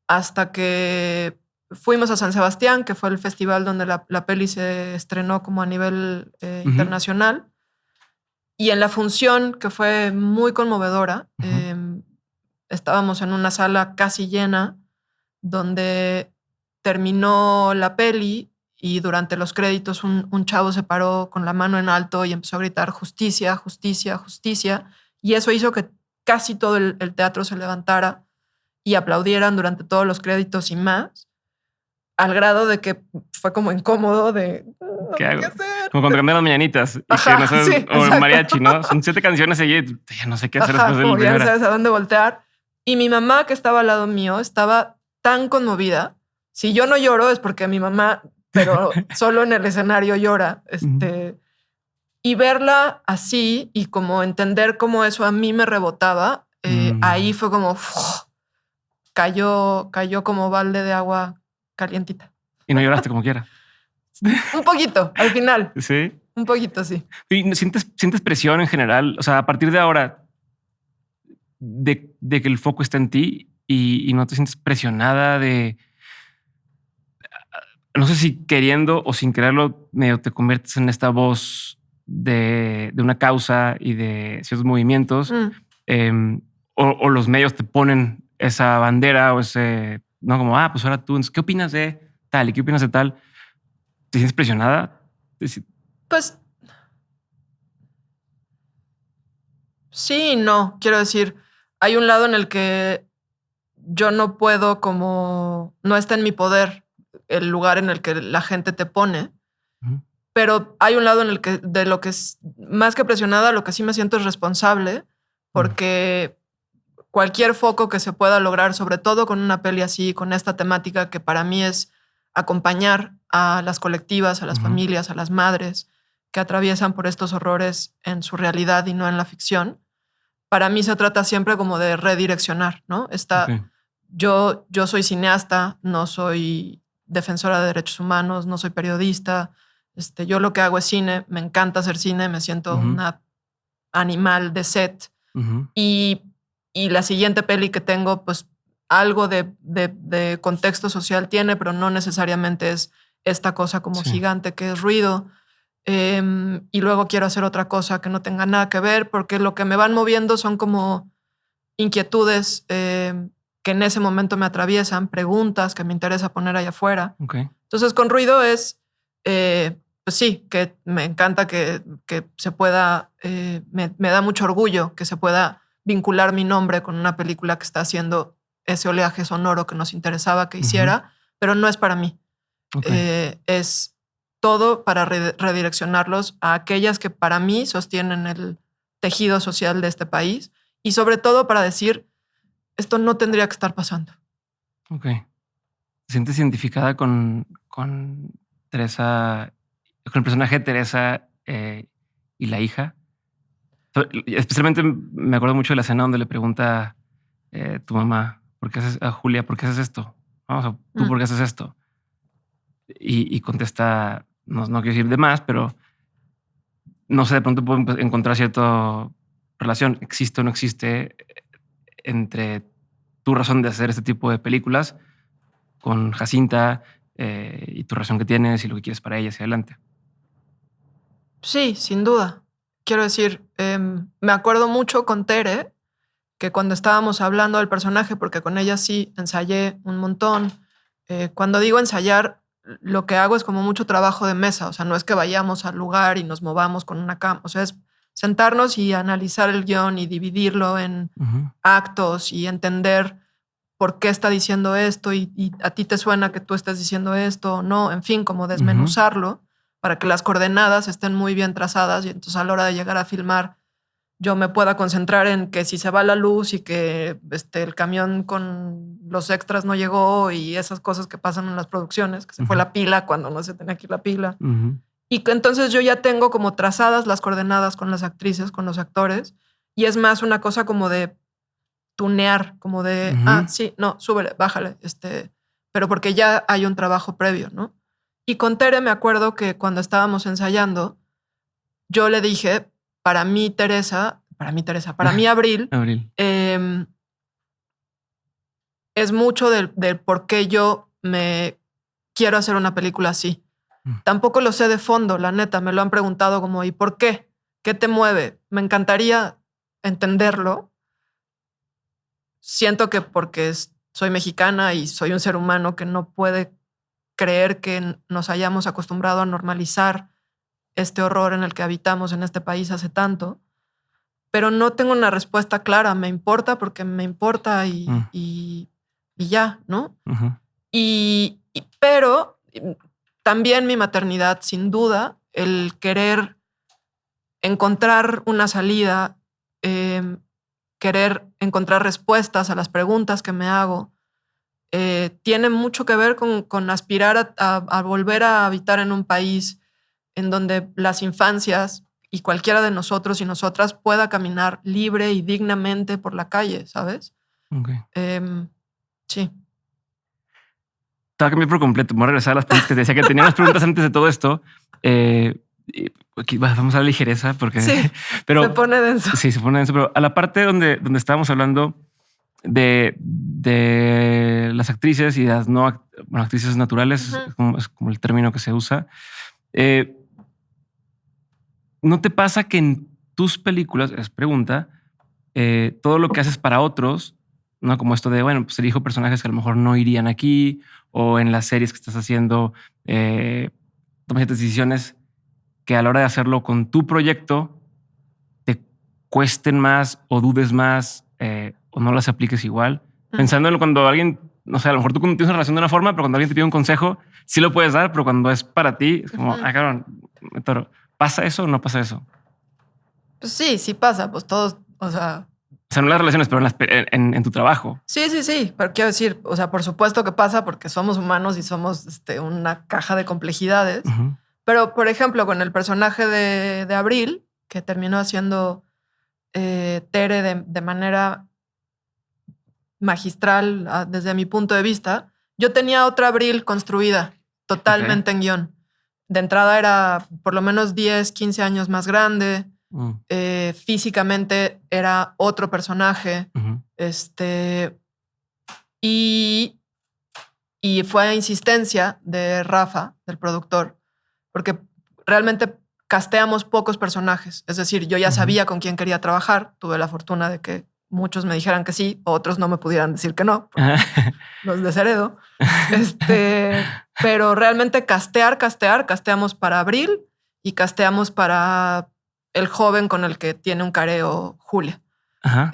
hasta que fuimos a San Sebastián, que fue el festival donde la peli se estrenó como a nivel internacional. Y en la función, que fue muy conmovedora, estábamos en una sala casi llena, donde terminó la peli y durante los créditos un chavo se paró con la mano en alto y empezó a gritar justicia, justicia, justicia. Y eso hizo que casi todo el teatro se levantara y aplaudieran durante todos los créditos y más, al grado de que fue como incómodo de... ¿Qué hago? Como cuando cambian las mañanitas. Y que no sabes, sí, o el mariachi, ¿no? Son 7 canciones y ya no sé qué hacer después del ya no sabes a dónde voltear. Y mi mamá, que estaba al lado mío, estaba tan conmovida. Si yo no lloro es porque mi mamá, pero solo en el escenario llora. Y verla así y como entender cómo eso a mí me rebotaba, ahí fue como... Cayó como balde de agua calientita. ¿Y no lloraste como quiera? Un poquito, al final. Sí. Un poquito, sí. ¿Y sientes presión en general? O sea, a partir de ahora, de que el foco está en ti y no te sientes presionada de... No sé si queriendo o sin quererlo, medio te conviertes en esta voz de una causa y de ciertos movimientos, o los medios te ponen esa bandera o ese... No, como, pues ahora tú, ¿qué opinas de tal? ¿Y qué opinas de tal? ¿Te sientes presionada? Pues sí y no. Quiero decir, hay un lado en el que yo no puedo como... No está en mi poder el lugar en el que la gente te pone. Pero hay un lado en el que de lo que es más que presionada, lo que sí me siento es responsable porque cualquier foco que se pueda lograr, sobre todo con una peli así, con esta temática que para mí es acompañar a las colectivas, a las familias, a las madres que atraviesan por estos horrores en su realidad y no en la ficción. Para mí se trata siempre como de redireccionar, ¿no? Yo soy cineasta, no soy defensora de derechos humanos, no soy periodista. Yo lo que hago es cine, me encanta hacer cine, me siento una animal de set. Y la siguiente peli que tengo, pues algo de contexto social tiene, pero no necesariamente es esta cosa como gigante que es ruido. Y luego quiero hacer otra cosa que no tenga nada que ver, porque lo que me van moviendo son como inquietudes que en ese momento me atraviesan, preguntas que me interesa poner allá afuera. Entonces, con ruido es, pues sí, que me encanta que se pueda, me da mucho orgullo que se pueda vincular mi nombre con una película que está haciendo ese oleaje sonoro que nos interesaba que hiciera, pero no es para mí. Es todo para redireccionarlos a aquellas que para mí sostienen el tejido social de este país y sobre todo para decir, esto no tendría que estar pasando. Ok. ¿Te sientes identificada con Teresa, con el personaje de Teresa y la hija? Especialmente me acuerdo mucho de la escena donde le pregunta tu mamá, ¿por qué haces, a Julia, ¿por qué haces esto? ¿No? O sea, ¿tú por qué haces esto? Y contesta, no quiero decir de más, pero no sé, de pronto puedo encontrar cierta relación, existe o no existe, entre tu razón de hacer este tipo de películas con Jacinta y tu razón que tienes y lo que quieres para ella hacia adelante. Sí, sin duda. Quiero decir, me acuerdo mucho con Tere, que cuando estábamos hablando del personaje, porque con ella sí ensayé un montón. Cuando digo ensayar, lo que hago es como mucho trabajo de mesa. O sea, no es que vayamos al lugar y nos movamos con una cama. O sea, es sentarnos y analizar el guión y dividirlo en actos y entender por qué está diciendo esto y a ti te suena que tú estás diciendo esto o no. En fin, como desmenuzarlo para que las coordenadas estén muy bien trazadas y entonces a la hora de llegar a filmar yo me pueda concentrar en que si se va la luz y que el camión con los extras no llegó y esas cosas que pasan en las producciones, que se fue la pila cuando no se tenía que ir la pila. Y que entonces yo ya tengo como trazadas las coordenadas con las actrices, con los actores, y es más una cosa como de tunear, como de, sí, no, súbele, bájale, pero porque ya hay un trabajo previo, ¿no? Y con Tere me acuerdo que cuando estábamos ensayando, yo le dije, para mí Abril, es mucho del por qué yo me quiero hacer una película así. Tampoco lo sé de fondo, la neta, me lo han preguntado como, ¿y por qué? ¿Qué te mueve? Me encantaría entenderlo. Siento que porque soy mexicana y soy un ser humano que no puede creer que nos hayamos acostumbrado a normalizar este horror en el que habitamos en este país hace tanto, pero no tengo una respuesta clara. Me importa porque me importa y ya, ¿no? Pero también mi maternidad, sin duda, el querer encontrar una salida, querer encontrar respuestas a las preguntas que me hago, tiene mucho que ver con aspirar a volver a habitar en un país en donde las infancias y cualquiera de nosotros y nosotras pueda caminar libre y dignamente por la calle, ¿sabes? Sí. Te voy a cambiar por completo. Voy a regresar a las preguntas que te decía que tenía unas preguntas antes de todo esto. Aquí vamos a la ligereza porque sí, pero, se pone denso. Sí, se pone denso, pero a la parte donde estábamos hablando de las actrices y las actrices naturales, es como el término que se usa. ¿No te pasa que en tus películas, es pregunta, todo lo que haces para otros, no como esto de, bueno, pues elijo personajes que a lo mejor no irían aquí, o en las series que estás haciendo, tomas ciertas decisiones que a la hora de hacerlo con tu proyecto te cuesten más o dudes más o no las apliques igual? Pensando en cuando alguien, no sé, a lo mejor tú tienes una relación de una forma, pero cuando alguien te pide un consejo, sí lo puedes dar, pero cuando es para ti, es como, cabrón, me toro. ¿Pasa eso o no pasa eso? Pues sí pasa, pues todos, o sea, no las relaciones, pero en tu trabajo. Sí, pero quiero decir, o sea, por supuesto que pasa porque somos humanos y somos una caja de complejidades. Pero, por ejemplo, con el personaje de Abril, que terminó haciendo Tere de manera magistral desde mi punto de vista, yo tenía otra Abril construida totalmente en guión. De entrada era por lo menos 10, 15 años más grande. Físicamente era otro personaje. Y fue a insistencia de Rafa, del productor, porque realmente casteamos pocos personajes. Es decir, yo ya sabía con quién quería trabajar. Tuve la fortuna de que muchos me dijeran que sí, otros no me pudieran decir que no, los desheredo. Pero realmente casteamos para Abril y casteamos para el joven con el que tiene un careo, Julia. Ajá.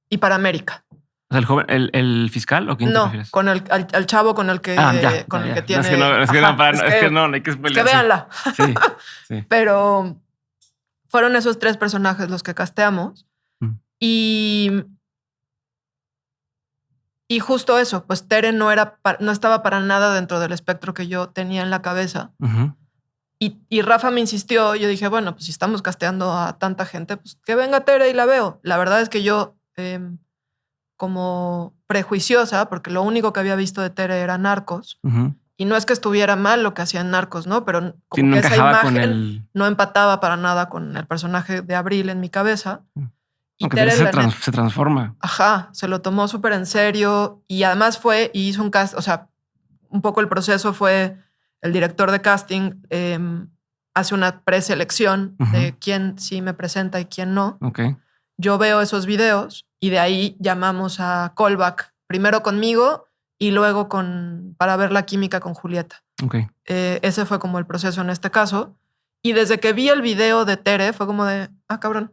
Y para América. O sea, ¿el joven, el fiscal o quién te refieres? Con al chavo con el que, el que tiene... Es que no hay que spoiler. Que véanla. Sí. Pero fueron esos 3 personajes los que casteamos. Y justo eso, pues Tere no estaba para nada dentro del espectro que yo tenía en la cabeza. Uh-huh. Y Rafa me insistió. Yo dije, bueno, pues si estamos casteando a tanta gente, pues que venga Tere y la veo. La verdad es que yo... como prejuiciosa, porque lo único que había visto de Tere era Narcos. Uh-huh. Y no es que estuviera mal lo que hacía en Narcos, ¿no? Pero como que esa imagen no empataba para nada con el personaje de Abril en mi cabeza. Y Tere se transforma. Ajá, se lo tomó súper en serio. Y además fue y hizo un cast. O sea, un poco el proceso fue el director de casting hace una preselección uh-huh. de quién sí me presenta y quién no. Okay. Yo veo esos videos y de ahí llamamos a callback, primero conmigo y luego para ver la química con Julieta. Okay. Ese fue como el proceso en este caso. Y desde que vi el video de Tere fue como de, cabrón.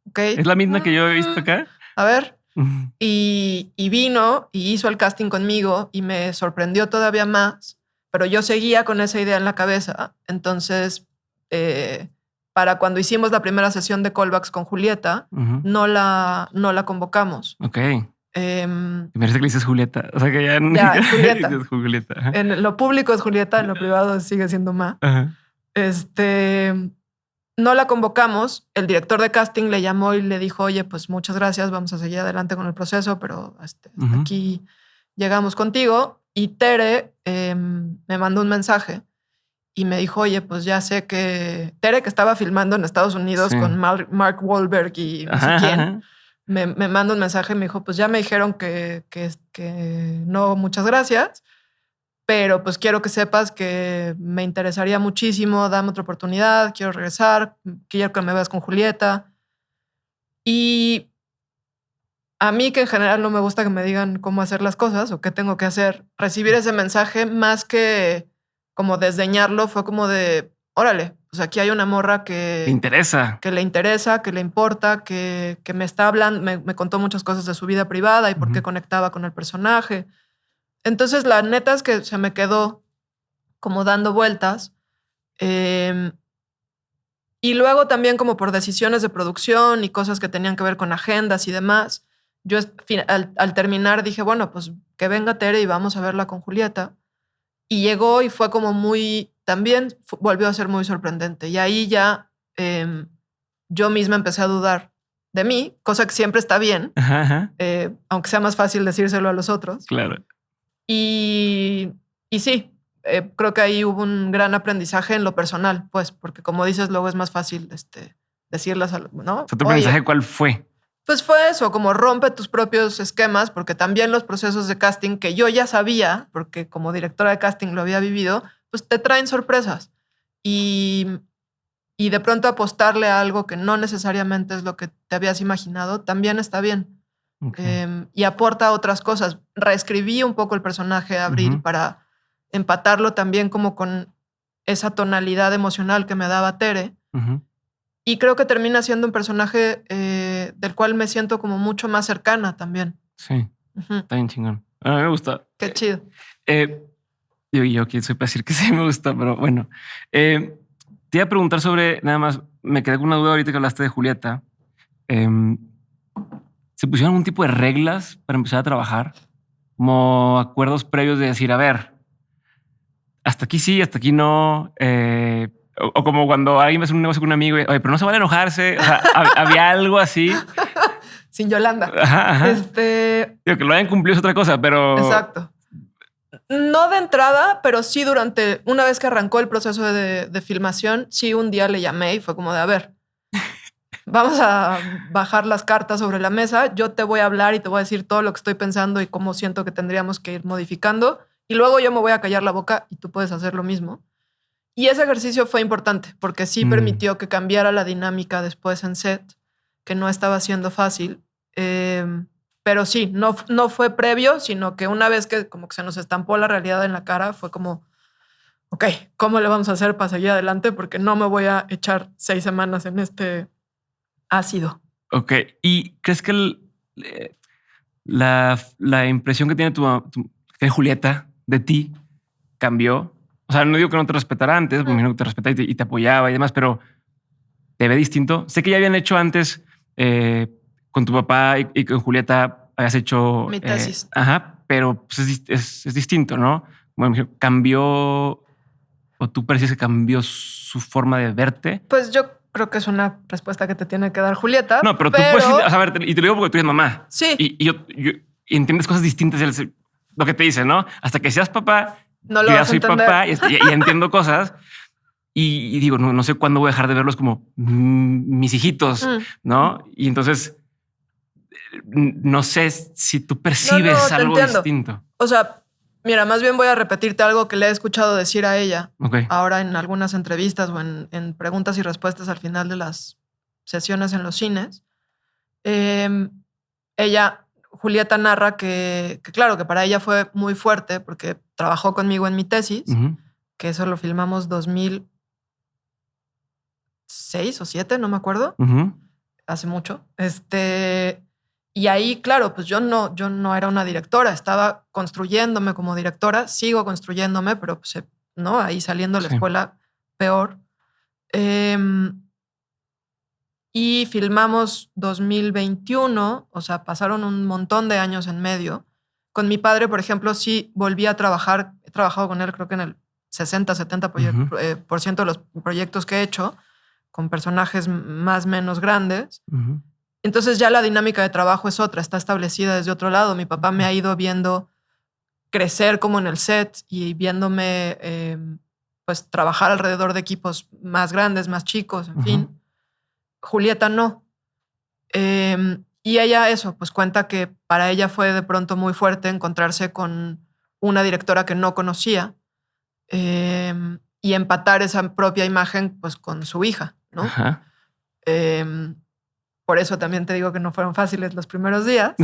Okay. ¿Es la misma que yo he visto acá? A ver. Y vino y hizo el casting conmigo y me sorprendió todavía más, pero yo seguía con esa idea en la cabeza. Entonces... para cuando hicimos la primera sesión de callbacks con Julieta, uh-huh. no la convocamos. Ok. Me parece que le dices Julieta. O sea que ya es Julieta. Es Julieta. En lo público es Julieta, en lo privado sigue siendo Ma. Uh-huh. No la convocamos. El director de casting le llamó y le dijo, oye, pues muchas gracias, vamos a seguir adelante con el proceso, pero hasta uh-huh. aquí llegamos contigo. Y Tere me mandó un mensaje. Y me dijo, oye, pues ya sé que Tere, que estaba filmando en Estados Unidos sí. con Mark Wahlberg y no sé quién, me manda un mensaje y me dijo, pues ya me dijeron que no, muchas gracias, pero pues quiero que sepas que me interesaría muchísimo, dame otra oportunidad, quiero regresar, quiero que me veas con Julieta. Y a mí, que en general no me gusta que me digan cómo hacer las cosas o qué tengo que hacer, recibir ese mensaje más que... como desdeñarlo, fue como de, órale, pues aquí hay una morra que... Le interesa. Que le interesa, que le importa, que me está hablando, me contó muchas cosas de su vida privada y por qué conectaba con el personaje. Entonces, la neta es que se me quedó como dando vueltas. Y luego también como por decisiones de producción y cosas que tenían que ver con agendas y demás, yo al terminar dije, bueno, pues que venga Tere y vamos a verla con Julieta. Y llegó y fue como también volvió a ser muy sorprendente. Y ahí ya yo misma empecé a dudar de mí, cosa que siempre está bien, ajá. Aunque sea más fácil decírselo a los otros. Claro. Y sí, creo que ahí hubo un gran aprendizaje en lo personal, pues, porque como dices, luego es más fácil decirlas, ¿no? O sea, ¿tu aprendizaje cuál fue? Pues fue eso, como rompe tus propios esquemas, porque también los procesos de casting que yo ya sabía, porque como directora de casting lo había vivido, pues te traen sorpresas. Y de pronto apostarle a algo que no necesariamente es lo que te habías imaginado, también está bien. Okay. Y aporta otras cosas. Reescribí un poco el personaje de Abril uh-huh. para empatarlo también como con esa tonalidad emocional que me daba Tere. Uh-huh. Y creo que termina siendo un personaje del cual me siento como mucho más cercana también. Sí, uh-huh. Está bien chingón. A mí me gusta. Qué chido. Yo quién soy para decir que sí me gusta, pero bueno. Te iba a preguntar sobre, nada más, me quedé con una duda ahorita que hablaste de Julieta. ¿Se pusieron algún tipo de reglas para empezar a trabajar? Como acuerdos previos de decir, a ver, hasta aquí sí, hasta aquí no... O como cuando alguien me hace un negocio con un amigo, oye, pero no se vale enojarse. O sea, había algo así. Sin Yolanda. Ajá. Digo, que lo hayan cumplido es otra cosa, pero... Exacto. No de entrada, pero sí una vez que arrancó el proceso de filmación, sí un día le llamé y fue como de, a ver, vamos a bajar las cartas sobre la mesa, yo te voy a hablar y te voy a decir todo lo que estoy pensando y cómo siento que tendríamos que ir modificando, y luego yo me voy a callar la boca y tú puedes hacer lo mismo. Y ese ejercicio fue importante porque sí permitió que cambiara la dinámica después en set, que no estaba siendo fácil. Pero sí, no fue previo, sino que una vez que como que se nos estampó la realidad en la cara, fue como, ok, ¿cómo le vamos a hacer para seguir adelante? Porque no me voy a echar 6 semanas en este ácido. Ok, ¿y crees que la impresión que tiene que Julieta de ti cambió? O sea, no digo que no te respetara antes, me imagino que te respetaba y te apoyaba y demás, pero ¿te ve distinto? Sé que ya habían hecho antes con tu papá y con Julieta, habías hecho... Mi tesis. Pero pues es distinto, ¿no? Bueno, cambió, o tú percibes que cambió su forma de verte. Pues yo creo que es una respuesta que te tiene que dar Julieta. No, pero tú puedes ir, a ver, y te lo digo porque tú eres mamá. Sí. Y yo entiendes cosas distintas de lo que te dice, ¿no? Hasta que seas papá, no lo yo vas ya soy a entender. Papá y entiendo cosas. Y digo, no sé cuándo voy a dejar de verlos como mis hijitos, ¿no? Y entonces no sé si tú percibes algo distinto. O sea, mira, más bien voy a repetirte algo que le he escuchado decir a ella ahora en algunas entrevistas o en preguntas y respuestas al final de las sesiones en los cines. Julieta narra que claro, que para ella fue muy fuerte porque trabajó conmigo en mi tesis, que eso lo filmamos 2006 o 2007, no me acuerdo. Hace mucho. Y ahí, claro, pues yo no era una directora, estaba construyéndome como directora, sigo construyéndome, pero pues, ¿no? Ahí saliendo de la escuela peor. Y filmamos 2021, o sea, pasaron un montón de años en medio. Con mi padre, por ejemplo, sí volví a trabajar, he trabajado con él creo que en el 60-70% de los proyectos que he hecho, con personajes más o menos grandes. Entonces ya la dinámica de trabajo es otra, está establecida desde otro lado. Mi papá me ha ido viendo crecer como en el set y viéndome pues trabajar alrededor de equipos más grandes, más chicos, en fin. Julieta no. Y ella eso, pues cuenta que para ella fue de pronto muy fuerte encontrarse con una directora que no conocía y empatar esa propia imagen pues con su hija, ¿no? Por eso también te digo que no fueron fáciles los primeros días,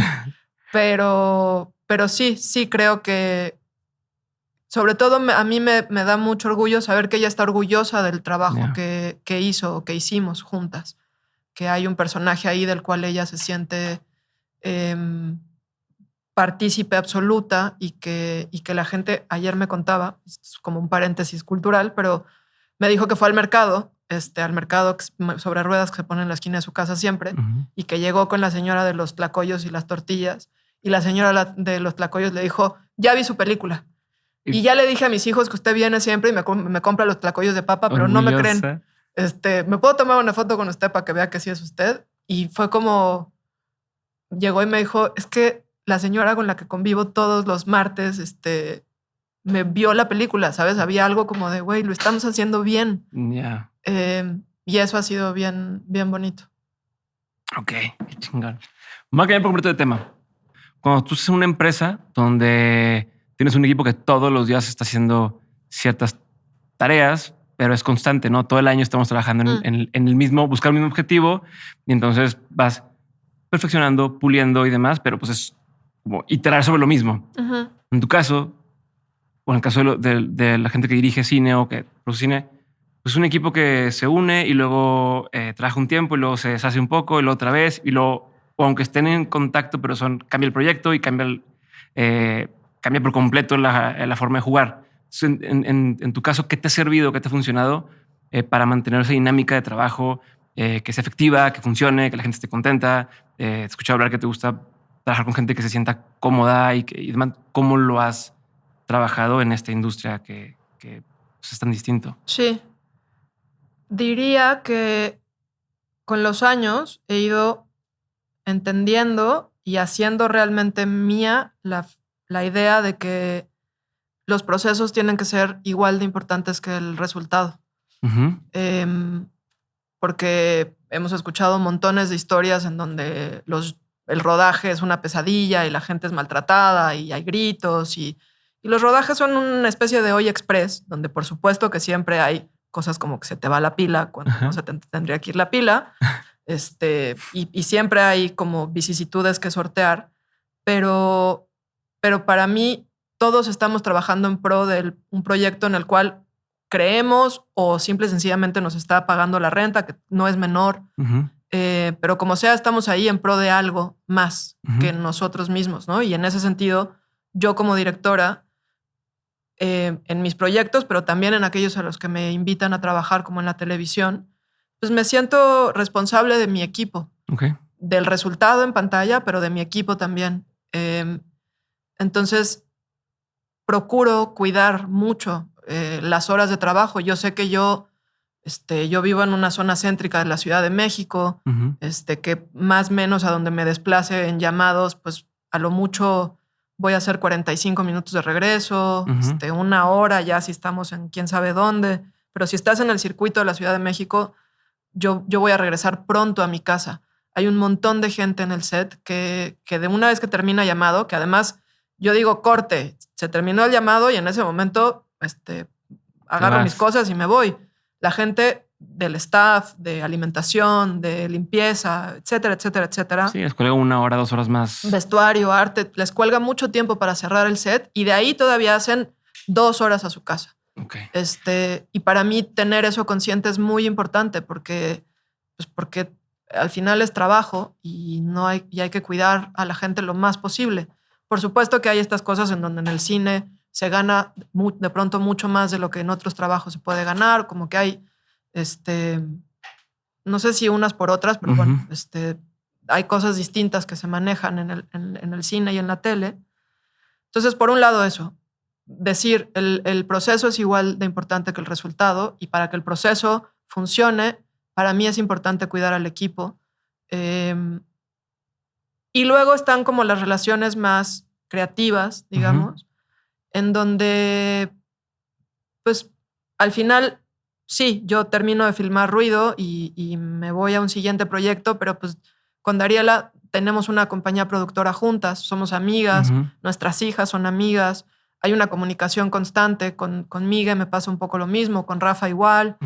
pero sí creo que sobre todo a mí me da mucho orgullo saber que ella está orgullosa del trabajo que hizo o que hicimos juntas, que hay un personaje ahí del cual ella se siente partícipe absoluta y que la gente ayer me contaba, es como un paréntesis cultural, pero me dijo que fue al mercado sobre ruedas que se pone en la esquina de su casa siempre, y que llegó con la señora de los tlacoyos y las tortillas, y la señora de los tlacoyos le dijo, ya vi su película. Y ya le dije a mis hijos que usted viene siempre y me compra los tlacoyos de papa, pero no me creen. ¿Me puedo tomar una foto con usted para que vea que sí es usted? Y fue como, llegó y me dijo, es que la señora con la que convivo todos los martes, me vio la película, ¿sabes? Había algo como de, güey, lo estamos haciendo bien. Y eso ha sido bien, bien bonito. Ok, qué chingón. Vamos a cambiar por completo de tema. Cuando tú estás en una empresa donde tienes un equipo que todos los días está haciendo ciertas tareas, pero es constante, ¿no? Todo el año estamos trabajando en el mismo, buscar el mismo objetivo, y entonces vas perfeccionando, puliendo y demás, pero pues es como iterar sobre lo mismo. En tu caso, o en el caso de la gente que dirige cine o que produce cine, pues es un equipo que se une y luego trabaja un tiempo y luego se deshace un poco y luego otra vez y luego, o aunque estén en contacto, pero cambia el proyecto y cambia por completo la forma de jugar. En tu caso, ¿qué te ha servido, qué te ha funcionado para mantener esa dinámica de trabajo que sea efectiva, que funcione, que la gente esté contenta? Te escuché hablar que te gusta trabajar con gente que se sienta cómoda y demás. ¿Cómo lo has trabajado en esta industria que pues, es tan distinto? Sí. Diría que con los años he ido entendiendo y haciendo realmente mía la idea de que los procesos tienen que ser igual de importantes que el resultado. Porque hemos escuchado montones de historias en donde el rodaje es una pesadilla y la gente es maltratada y hay gritos y los rodajes son una especie de olla express donde por supuesto que siempre hay cosas como que se te va la pila cuando no se te tendría que ir la pila. y siempre hay como vicisitudes que sortear, pero para mí todos estamos trabajando en pro de un proyecto en el cual creemos o simple y sencillamente nos está pagando la renta, que no es menor. Pero como sea, estamos ahí en pro de algo más que nosotros mismos, ¿no? Y en ese sentido, yo como directora, en mis proyectos, pero también en aquellos a los que me invitan a trabajar, como en la televisión, pues me siento responsable de mi equipo, del resultado en pantalla, pero de mi equipo también. Entonces, procuro cuidar mucho las horas de trabajo. Yo sé que yo vivo en una zona céntrica de la Ciudad de México, que más o menos a donde me desplace en llamados, pues a lo mucho voy a hacer 45 minutos de regreso, 1 hora ya si estamos en quién sabe dónde. Pero si estás en el circuito de la Ciudad de México, yo voy a regresar pronto a mi casa. Hay un montón de gente en el set que de una vez que termina llamado, que además yo digo corte, se terminó el llamado y en ese momento agarro mis cosas y me voy. La gente del staff, de alimentación, de limpieza, etcétera, etcétera, etcétera. Sí, les cuelga 1 hora, 2 horas más. Vestuario, arte, les cuelga mucho tiempo para cerrar el set y de ahí todavía hacen 2 horas a su casa. Y para mí tener eso consciente es muy importante porque al final es trabajo y hay que cuidar a la gente lo más posible. Por supuesto que hay estas cosas en donde en el cine se gana de pronto mucho más de lo que en otros trabajos se puede ganar, como que hay, no sé si unas por otras, pero bueno, hay cosas distintas que se manejan en el cine y en la tele. Entonces, por un lado eso, decir el proceso es igual de importante que el resultado y para que el proceso funcione, para mí es importante cuidar al equipo. Y luego están como las relaciones más creativas, digamos, en donde, pues, al final, sí, yo termino de filmar Ruido y me voy a un siguiente proyecto, pero pues con Dariela tenemos una compañía productora juntas, somos amigas, nuestras hijas son amigas, hay una comunicación constante, con Miguel me pasa un poco lo mismo, con Rafa igual.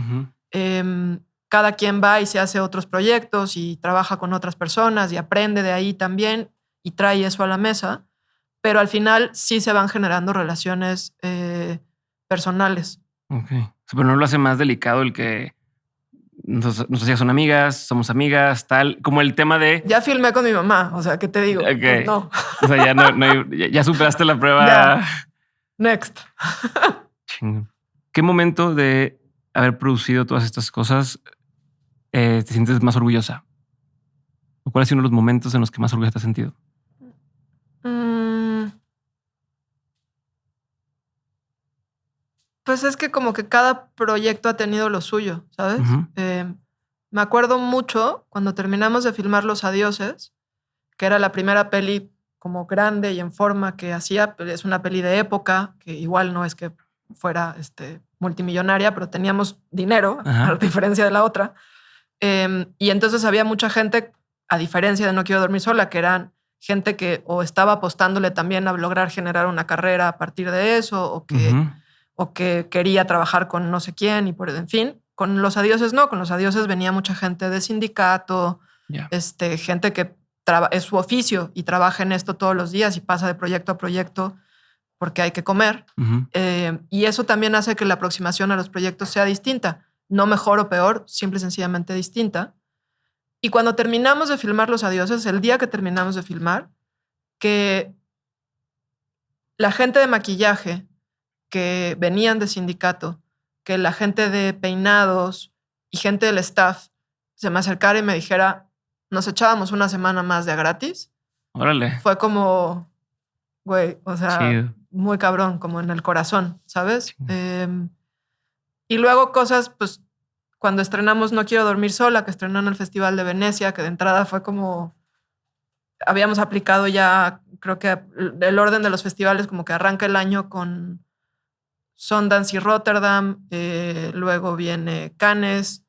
Cada quien va y se hace otros proyectos y trabaja con otras personas y aprende de ahí también y trae eso a la mesa. Pero al final sí se van generando relaciones personales. Pero no lo hace más delicado el que nuestras hijas son amigas, somos amigas, tal, como el tema de... Ya filmé con mi mamá, o sea, ¿qué te digo? Pues no. O sea, ya superaste la prueba. Ya. Next. ¿Qué momento de haber producido todas estas cosas te sientes más orgullosa? ¿O cuál ha sido uno de los momentos en los que más orgullosa te has sentido? Pues es que como que cada proyecto ha tenido lo suyo, ¿sabes? Me acuerdo mucho cuando terminamos de filmar Los Adioses, que era la primera peli como grande y en forma que hacía. Es una peli de época, que igual no es que fuera multimillonaria, pero teníamos dinero, a diferencia de la otra. Y entonces había mucha gente, a diferencia de No Quiero Dormir Sola, que eran gente que o estaba apostándole también a lograr generar una carrera a partir de eso, o que quería trabajar con no sé quién, y en fin. Con Los Adioses no, con Los Adioses venía mucha gente de sindicato, gente que es su oficio y trabaja en esto todos los días y pasa de proyecto a proyecto porque hay que comer. Y eso también hace que la aproximación a los proyectos sea distinta. No mejor o peor, simple y sencillamente distinta. Y cuando terminamos de filmar Los Adioses, el día que terminamos de filmar, que la gente de maquillaje que venían de sindicato, que la gente de peinados y gente del staff se me acercara y me dijera, nos echábamos una semana más de a gratis. Órale. Fue como, güey, o sea, chido. Muy cabrón, como en el corazón, ¿sabes? Y luego cosas, pues, cuando estrenamos No Quiero Dormir Sola, que estrenó en el Festival de Venecia, que de entrada fue como, habíamos aplicado ya, creo que el orden de los festivales como que arranca el año con Sundance y Rotterdam, luego viene Cannes,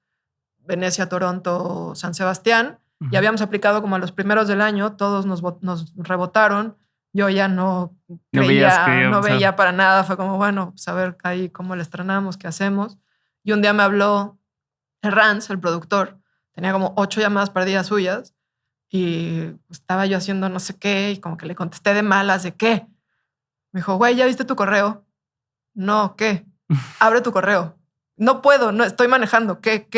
Venecia, Toronto, San Sebastián, y habíamos aplicado como a los primeros del año, todos nos rebotaron, yo ya no veía para nada, fue como, bueno, pues a ver ahí cómo le estrenamos, qué hacemos. Y un día me habló Rance, el productor, tenía como 8 llamadas perdidas suyas y estaba yo haciendo no sé qué y como que le contesté de malas de qué. Me dijo, güey, ¿ya viste tu correo? No, ¿qué? Abre tu correo. No puedo, no estoy manejando. ¿Qué?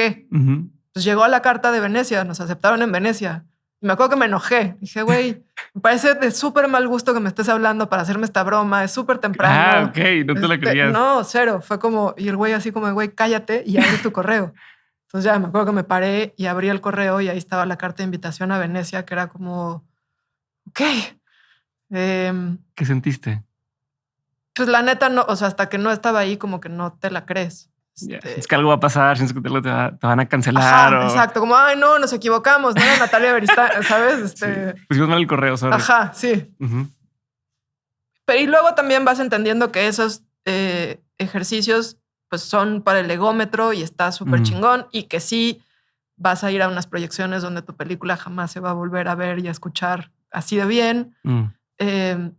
Pues llegó la carta de Venecia, nos aceptaron en Venecia. Y me acuerdo que me enojé. Dije, güey, me parece de súper mal gusto que me estés hablando para hacerme esta broma. Es súper temprano. Ok, no te la creías. No, cero. Fue como, y el güey así como, güey, cállate y abre tu correo. Entonces ya me acuerdo que me paré y abrí el correo y ahí estaba la carta de invitación a Venecia, que era como, ok. ¿Qué sentiste? Pues la neta, no, o sea, hasta que no estaba ahí, como que no te la crees. Es que algo va a pasar, sientes que te van a cancelar. Ajá, exacto, como, ay, no, nos equivocamos, no era Natalia Beristain, ¿sabes? Sí. Pusimos mal el correo, sorry. Ajá, sí. Pero y luego también vas entendiendo que esos ejercicios pues son para el egómetro y está súper chingón y que sí vas a ir a unas proyecciones donde tu película jamás se va a volver a ver y a escuchar así de bien.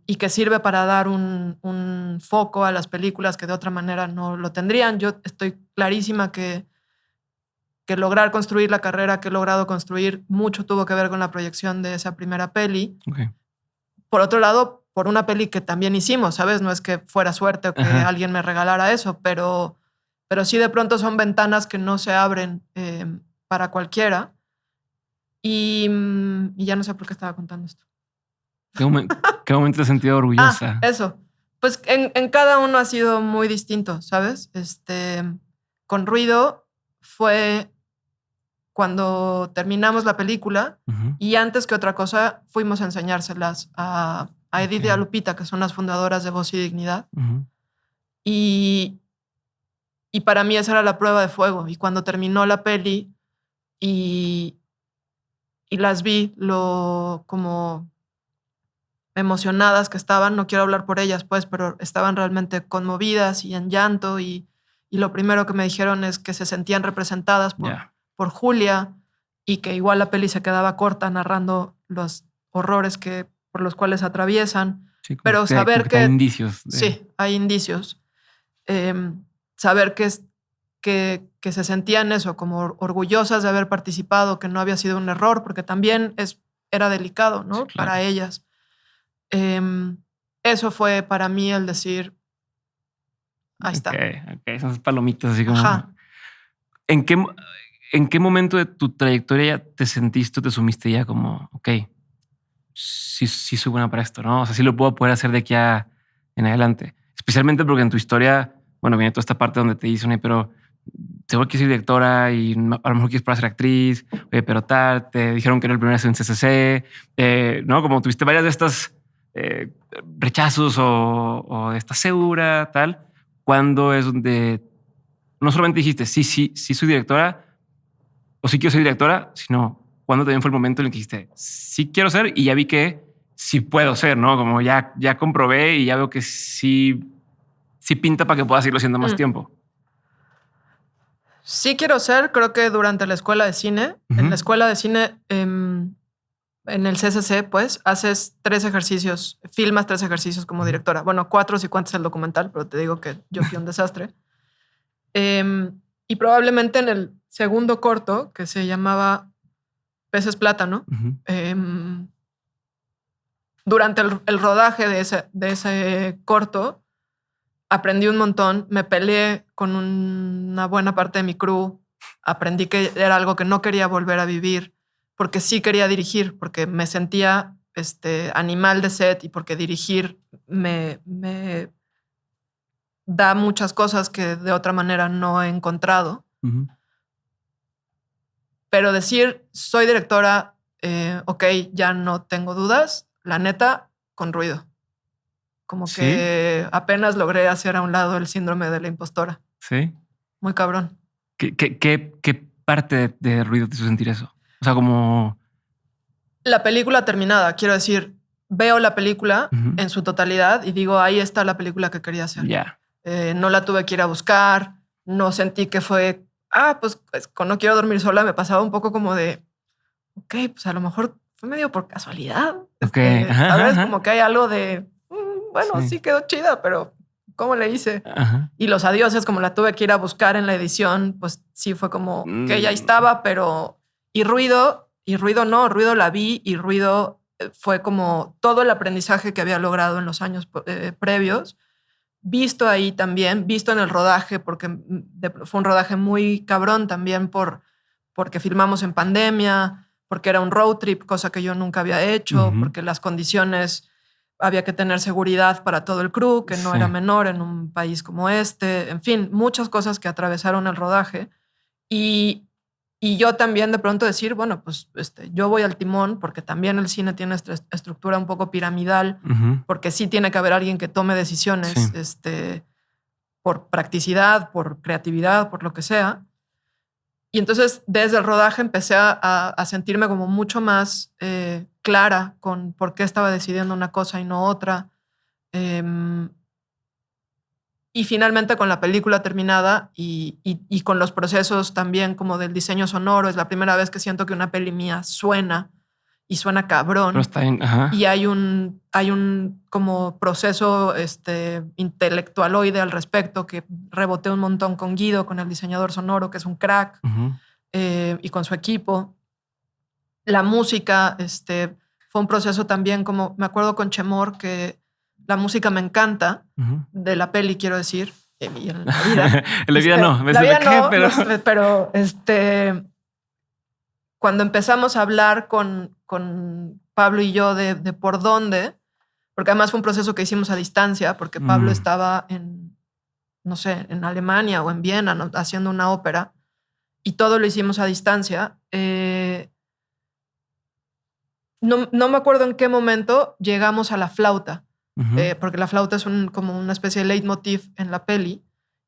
Y que sirve para dar un foco a las películas que de otra manera no lo tendrían. Yo estoy clarísima que lograr construir la carrera que he logrado construir mucho tuvo que ver con la proyección de esa primera peli. Okay. Por otro lado, por una peli que también hicimos, ¿sabes? No es que fuera suerte o que alguien me regalara eso, pero sí de pronto son ventanas que no se abren para cualquiera. Y ya no sé por qué estaba contando esto. ¿Qué momento te has sentido orgullosa? Eso. Pues en cada uno ha sido muy distinto, ¿sabes? Con Ruido fue cuando terminamos la película y antes que otra cosa fuimos a enseñárselas a Edith y a Lupita, que son las fundadoras de Voz y Dignidad. Y para mí esa era la prueba de fuego. Y cuando terminó la peli y las vi como emocionadas que estaban, no quiero hablar por ellas, pues, pero estaban realmente conmovidas y en llanto y lo primero que me dijeron es que se sentían representadas por Julia y que igual la peli se quedaba corta narrando los horrores por los cuales atraviesan, sí, pero saber que hay indicios. Sí, hay indicios. Saber que se sentían eso, como orgullosas de haber participado, que no había sido un error, porque también era delicado, ¿no? Sí, claro. Para ellas. Eso fue para mí el decir, ahí está. Ok, esas palomitas así como... Ajá. ¿En qué momento de tu trayectoria te sentiste o te sumiste ya como, ok, sí soy buena para esto, ¿no? O sea, sí lo puedo poder hacer de aquí en adelante. Especialmente porque en tu historia, bueno, viene toda esta parte donde te dicen, pero seguro que soy directora y a lo mejor quieres para ser actriz, pero tal, te dijeron que era el primer en CCC, ¿no? Como tuviste varias de estas rechazos o estás segura, tal. ¿Cuándo es donde no solamente dijiste sí soy directora o sí quiero ser directora, sino cuándo también fue el momento en el que dijiste sí quiero ser y ya vi que sí puedo ser, ¿no? Como ya comprobé y ya veo que sí pinta para que pueda seguirlo haciendo más tiempo. Sí quiero ser, creo que durante la escuela de cine. En la escuela de cine, en el CCC, pues, haces 3 ejercicios, filmas 3 ejercicios como directora. Bueno, 4 si cuentas el documental, pero te digo que yo fui un desastre. Y probablemente en el segundo corto, que se llamaba Peces Plátano, durante el rodaje de ese corto, aprendí un montón, me peleé con una buena parte de mi crew, aprendí que era algo que no quería volver a vivir, porque sí quería dirigir, porque me sentía animal de set y porque dirigir me da muchas cosas que de otra manera no he encontrado. Pero decir, soy directora, ok, ya no tengo dudas, la neta, con Ruido. Como ¿sí? Que apenas logré hacer a un lado el síndrome de la impostora. Sí. Muy cabrón. ¿Qué parte de Ruido te hizo sentir eso? O sea, como... La película terminada, quiero decir, veo la película en su totalidad y digo, ahí está la película que quería hacer. Ya. No la tuve que ir a buscar, no sentí que fue, pues con No quiero dormir sola me pasaba un poco como de, ok, pues a lo mejor fue medio por casualidad. Okay. ¿Sabes? Como que hay algo de... Bueno, sí quedó chida, pero ¿cómo le hice? Y los adioses, como la tuve que ir a buscar en la edición, pues sí fue como que ella estaba, pero Y Ruido la vi, y Ruido fue como todo el aprendizaje que había logrado en los años previos, visto ahí también, visto en el rodaje, porque fue un rodaje muy cabrón también porque filmamos en pandemia, porque era un road trip, cosa que yo nunca había hecho, porque las condiciones, había que tener seguridad para todo el crew, que no era menor en un país como este, en fin, muchas cosas que atravesaron el rodaje. Y yo también de pronto decir, bueno, pues yo voy al timón, porque también el cine tiene esta estructura un poco piramidal, porque sí tiene que haber alguien que tome decisiones por practicidad, por creatividad, por lo que sea. Y entonces desde el rodaje empecé a sentirme como mucho más clara con por qué estaba decidiendo una cosa y no otra. Y finalmente con la película terminada y con los procesos también como del diseño sonoro, es la primera vez que siento que una peli mía suena y suena cabrón. Pero está bien, y hay un como proceso intelectualoide al respecto que reboté un montón con Guido, con el diseñador sonoro, que es un crack, y con su equipo. La música fue un proceso también, como me acuerdo con Chemor, que la música me encanta, de la peli, quiero decir, y en la vida. En la vida no. La vida no, pero cuando empezamos a hablar con Pablo y yo de por dónde, porque además fue un proceso que hicimos a distancia, porque Pablo estaba no sé, en Alemania o en Viena, ¿no?, haciendo una ópera, y todo lo hicimos a distancia. No me acuerdo en qué momento llegamos a la flauta, porque la flauta es como una especie de leitmotiv en la peli.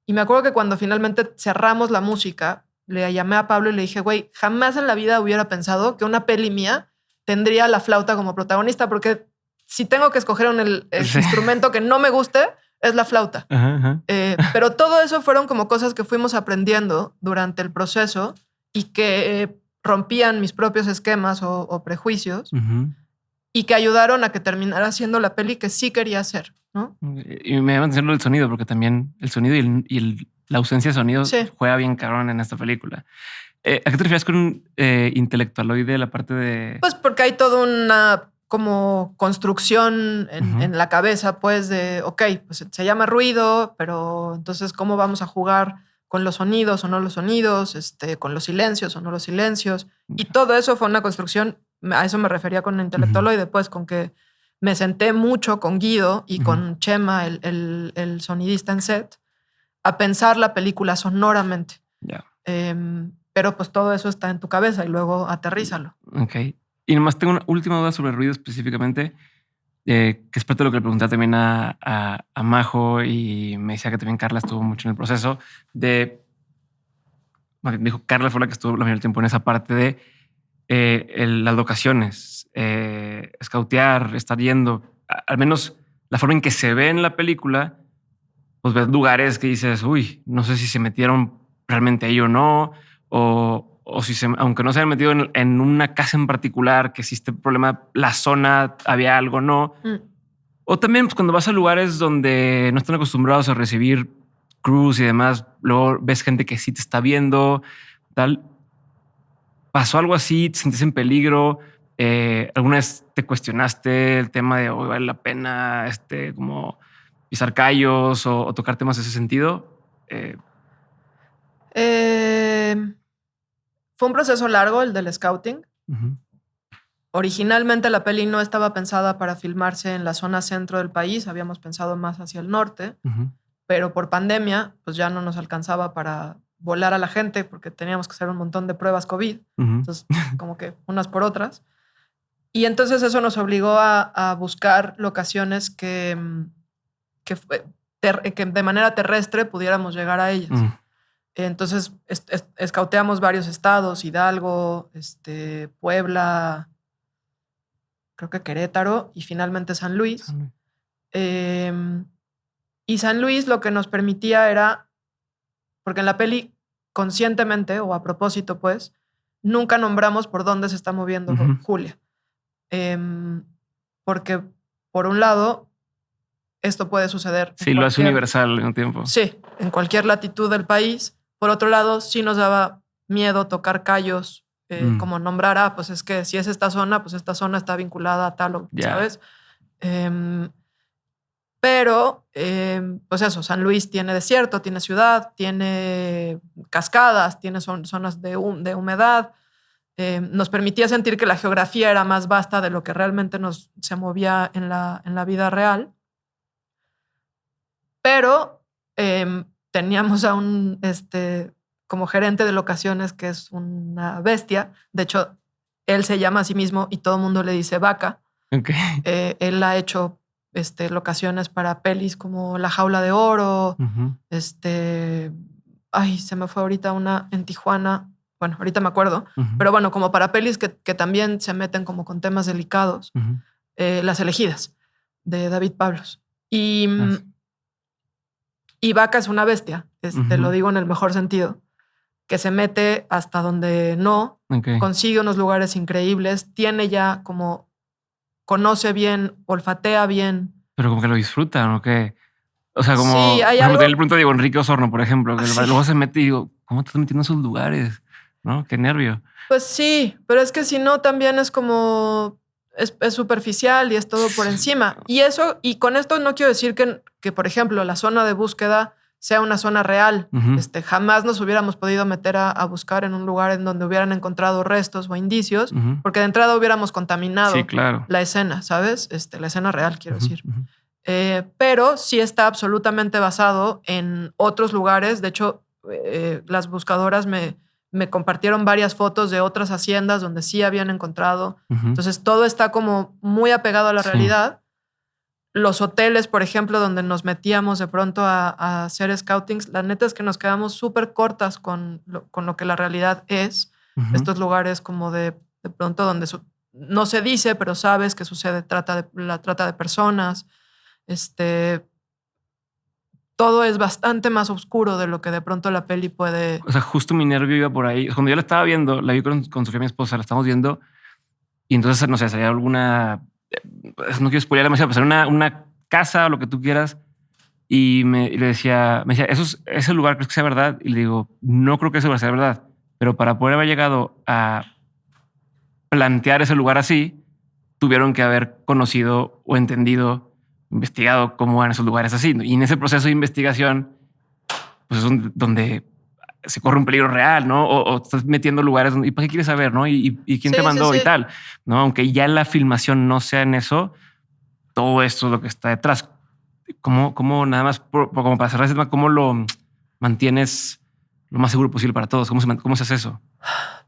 Y me acuerdo que cuando finalmente cerramos la música, le llamé a Pablo y le dije, güey, jamás en la vida hubiera pensado que una peli mía tendría la flauta como protagonista, porque si tengo que escoger el instrumento que no me guste, es la flauta. Pero todo eso fueron como cosas que fuimos aprendiendo durante el proceso y que rompían mis propios esquemas o prejuicios, y que ayudaron a que terminara siendo la peli que sí quería hacer, ¿no? Y me llama la atención el sonido, porque también el sonido la ausencia de sonido juega bien cabrón en esta película. ¿A qué te refieres con intelectualoide, la parte de...? Pues porque hay toda una como construcción en la cabeza, pues de, ok, pues se llama ruido, pero entonces ¿cómo vamos a jugar con los sonidos o no los sonidos, con los silencios o no los silencios? Y todo eso fue una construcción, a eso me refería con intelectualoide, pues con que me senté mucho con Guido y con Chema, el sonidista en set, a pensar la película sonoramente. Pero pues todo eso está en tu cabeza y luego aterrízalo. Ok. Y nomás tengo una última duda sobre el ruido específicamente, que es parte de lo que le pregunté también a Majo, y me decía que también Carla estuvo mucho en el proceso de... Dijo, Carla fue la que estuvo la mayor tiempo en esa parte de las locaciones, escautear, estar yendo, al menos la forma en que se ve en la película, pues ves lugares que dices, uy, no sé si se metieron realmente ahí o no, o si aunque no se hayan metido en una casa en particular, que existe problema, la zona, había algo, no. O también pues, cuando vas a lugares donde no están acostumbrados a recibir crews y demás, luego ves gente que sí te está viendo, tal. ¿Pasó algo así? ¿Te sentiste en peligro? ¿Alguna vez te cuestionaste el tema de hoy vale la pena como pisar callos o tocar temas de ese sentido? Fue un proceso largo el del scouting. Originalmente la peli no estaba pensada para filmarse en la zona centro del país, habíamos pensado más hacia el norte, pero por pandemia pues ya no nos alcanzaba para volar a la gente porque teníamos que hacer un montón de pruebas COVID, entonces como que unas por otras. Y entonces eso nos obligó a buscar locaciones que de manera terrestre pudiéramos llegar a ellas. Entonces escauteamos varios estados, Hidalgo, Puebla, creo que Querétaro y finalmente San Luis. Y San Luis lo que nos permitía era, porque en la peli conscientemente o a propósito pues, nunca nombramos por dónde se está moviendo Julia. Porque por un lado, esto puede suceder. Sí, lo hace universal en un tiempo. Sí, en cualquier latitud del país. Por otro lado, sí nos daba miedo tocar callos como nombrar, pues es que si es esta zona, pues esta zona está vinculada a tal, ¿sabes? Pero, pues eso, San Luis tiene desierto, tiene ciudad, tiene cascadas, tiene zonas de humedad. Nos permitía sentir que la geografía era más vasta de lo que realmente se movía en la vida real. Pero teníamos a un como gerente de locaciones que es una bestia. De hecho, él se llama a sí mismo y todo el mundo le dice Vaca. Okay. Él ha hecho locaciones para pelis como La Jaula de Oro. Ay, se me fue ahorita una en Tijuana. Bueno, ahorita me acuerdo. Pero bueno, como para pelis que también se meten como con temas delicados. Las Elegidas, de David Pablos. Y Vaca es una bestia, lo digo en el mejor sentido, que se mete hasta donde no, consigue unos lugares increíbles, tiene ya como, conoce bien, olfatea bien. Pero como que lo disfruta, ¿no? Que, o sea, como, sí, hay algo... el punto de Enrique Osorno, por ejemplo, que luego se mete y digo, ¿cómo te estás metiendo en esos lugares? ¿No? Qué nervio. Pues sí, pero es que si no también es como... Es superficial y es todo por encima. Y con esto no quiero decir que, por ejemplo, la zona de búsqueda sea una zona real. Jamás nos hubiéramos podido meter a buscar en un lugar en donde hubieran encontrado restos o indicios, porque de entrada hubiéramos contaminado la escena, ¿sabes? La escena real, quiero decir. Pero sí está absolutamente basado en otros lugares. De hecho, las buscadoras me compartieron varias fotos de otras haciendas donde sí habían encontrado. Entonces todo está como muy apegado a la realidad. Los hoteles, por ejemplo, donde nos metíamos de pronto a hacer scoutings, la neta es que nos quedamos súper cortas con lo que la realidad es. Estos lugares como de pronto donde no se dice, pero sabes que sucede la trata de personas. Todo es bastante más oscuro de lo que de pronto la peli puede... O sea, justo mi nervio iba por ahí. Cuando yo la estaba viendo, la vi con Sofía, mi esposa, la estamos viendo y entonces, no sé, salía alguna... No quiero spoiler demasiado, pero era una casa o lo que tú quieras y me decía, ¿ese lugar crees que sea verdad? Y le digo, no creo que ese lugar sea verdad, pero para poder haber llegado a plantear ese lugar así, tuvieron que haber conocido o entendido, investigado cómo eran esos lugares así. Y en ese proceso de investigación, pues es donde se corre un peligro real, ¿no? O estás metiendo lugares donde, ¿y para qué quieres saber, no? ¿Y quién te mandó y tal? ¿No? Aunque ya la filmación no sea en eso, todo esto es lo que está detrás. ¿Cómo nada más, como para cerrar ese tema, cómo lo mantienes lo más seguro posible para todos? ¿Cómo se hace eso?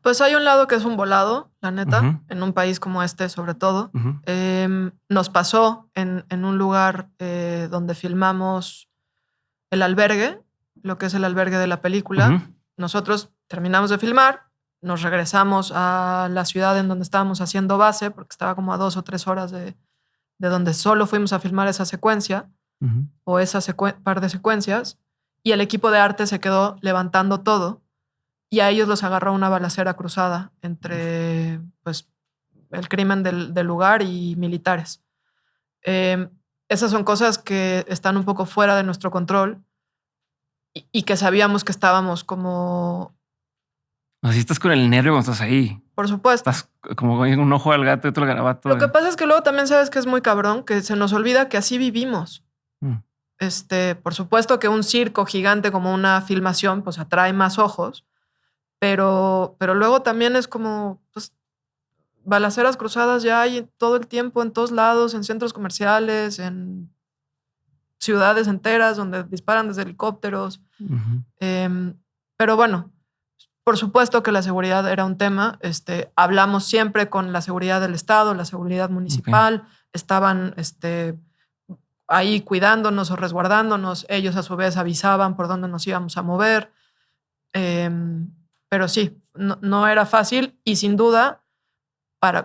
Pues hay un lado que es un volado, la neta, en un país como este, sobre todo. Nos pasó en un lugar donde filmamos el albergue, lo que es el albergue de la película. Nosotros terminamos de filmar, nos regresamos a la ciudad en donde estábamos haciendo base, porque estaba como a 2 o 3 horas de donde solo fuimos a filmar esa secuencia o esas par de secuencias, y el equipo de arte se quedó levantando todo. Y a ellos los agarró una balacera cruzada entre pues, el crimen del lugar y militares. Esas son cosas que están un poco fuera de nuestro control y que sabíamos que estábamos como... Así estás con el nervio cuando estás ahí. Por supuesto. Estás como un ojo al gato y otro al garabato. Lo que pasa es que luego también sabes que es muy cabrón, que se nos olvida que así vivimos. Por supuesto que un circo gigante como una filmación pues atrae más ojos. Pero luego también es como, pues, balaceras cruzadas ya hay todo el tiempo, en todos lados, en centros comerciales, en ciudades enteras donde disparan desde helicópteros. Pero bueno, por supuesto que la seguridad era un tema. Hablamos siempre con la seguridad del Estado, la seguridad municipal. Estaban ahí cuidándonos o resguardándonos. Ellos a su vez avisaban por dónde nos íbamos a mover. Pero sí, no era fácil y sin duda,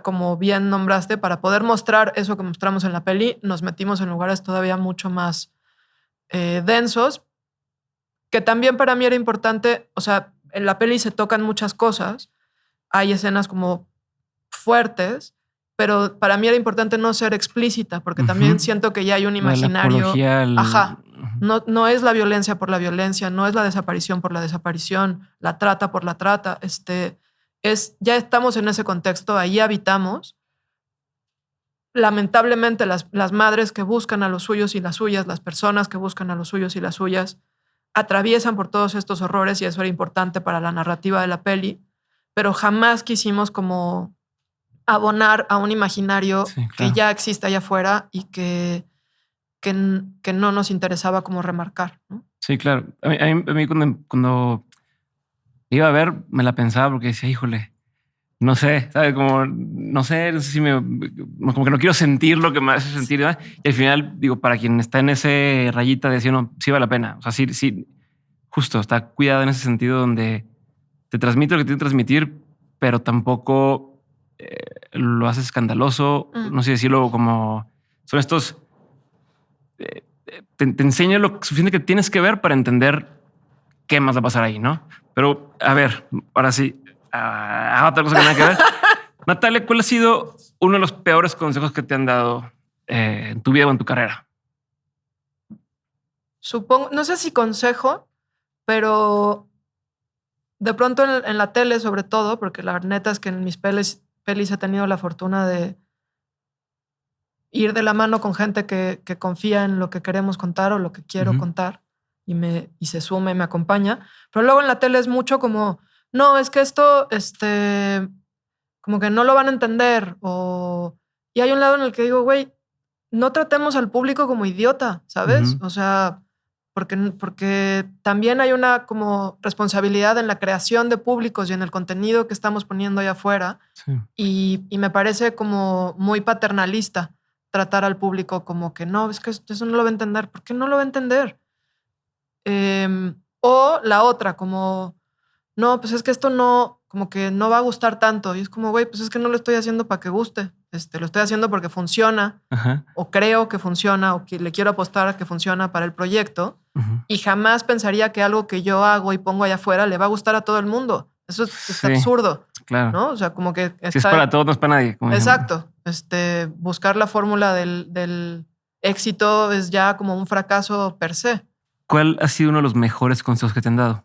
como bien nombraste, para poder mostrar eso que mostramos en la peli, nos metimos en lugares todavía mucho más densos, que también para mí era importante. O sea, en la peli se tocan muchas cosas, hay escenas como fuertes, pero para mí era importante no ser explícita, porque también siento que ya hay un imaginario. Ajá. No es la violencia por la violencia, no es la desaparición por la desaparición, la trata por la trata. ya estamos en ese contexto, ahí habitamos. Lamentablemente las madres que buscan a los suyos y las suyas, las personas que buscan a los suyos y las suyas, atraviesan por todos estos horrores y eso era importante para la narrativa de la peli, pero jamás quisimos como abonar a un imaginario que ya existe allá afuera y que no nos interesaba como remarcar, ¿no? Sí, claro. A mí cuando iba a ver, me la pensaba porque decía, híjole, no sé, ¿sabes? No sé si como que no quiero sentir lo que me hace sentir, ¿verdad? Y al final, digo, para quien está en ese rayita de decir, no, sí vale la pena. O sea, sí, justo, está cuidado en ese sentido donde te transmite lo que tiene que transmitir, pero tampoco lo hace escandaloso. No sé decirlo como son estos... te enseña lo suficiente que tienes que ver para entender qué más va a pasar ahí, ¿no? Pero a ver, ahora sí, otra cosa que nada que ver. Natalia, ¿cuál ha sido uno de los peores consejos que te han dado en tu vida o en tu carrera? Supongo, no sé si consejo, pero de pronto en la tele, sobre todo, porque la neta es que en mis pelis he tenido la fortuna de ir de la mano con gente que confía en lo que queremos contar o lo que quiero contar y se suma y me acompaña. Pero luego en la tele es mucho como, no, es que esto, como que no lo van a entender. Y hay un lado en el que digo, güey, no tratemos al público como idiota, ¿sabes? O sea, porque también hay una como responsabilidad en la creación de públicos y en el contenido que estamos poniendo allá afuera. Sí. Y me parece como muy paternalista tratar al público como que no, es que eso no lo va a entender. ¿Por qué no lo va a entender? O la otra, como, no, pues es que esto no, como que no va a gustar tanto. Y es como, güey, pues es que no lo estoy haciendo para que guste. Lo estoy haciendo porque funciona, o creo que funciona, o que le quiero apostar a que funciona para el proyecto. Y jamás pensaría que algo que yo hago y pongo allá afuera le va a gustar a todo el mundo. Eso es absurdo. Claro. ¿No? O sea, como que si es para todos, no es para nadie. Exacto. Buscar la fórmula del éxito es ya como un fracaso per se. ¿Cuál ha sido uno de los mejores consejos que te han dado?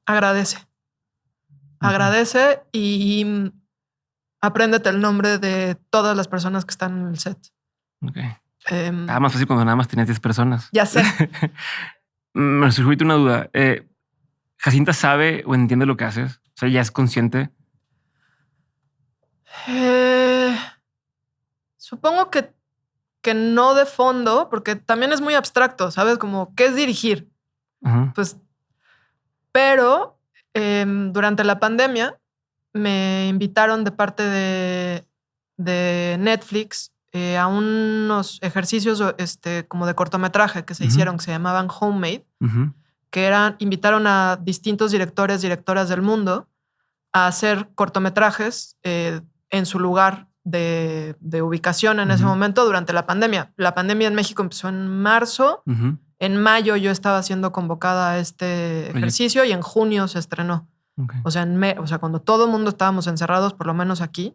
Agradece. Agradece y apréndete el nombre de todas las personas que están en el set. Ok. Más fácil cuando nada más tienes 10 personas. Ya sé. Me surgió una duda. ¿Jacinta sabe o entiende lo que haces? O sea, ¿ya es consciente? Supongo que no de fondo, porque también es muy abstracto, ¿sabes? Como, ¿qué es dirigir? Pues, pero durante la pandemia me invitaron de parte de Netflix a unos ejercicios como de cortometraje que se hicieron, que se llamaban Homemade, que invitaron a distintos directores, directoras del mundo a hacer cortometrajes en su lugar de ubicación en ese momento durante la pandemia. La pandemia en México empezó en marzo. En mayo yo estaba siendo convocada a este ejercicio y en junio se estrenó. Okay. O sea, cuando todo el mundo estábamos encerrados, por lo menos aquí,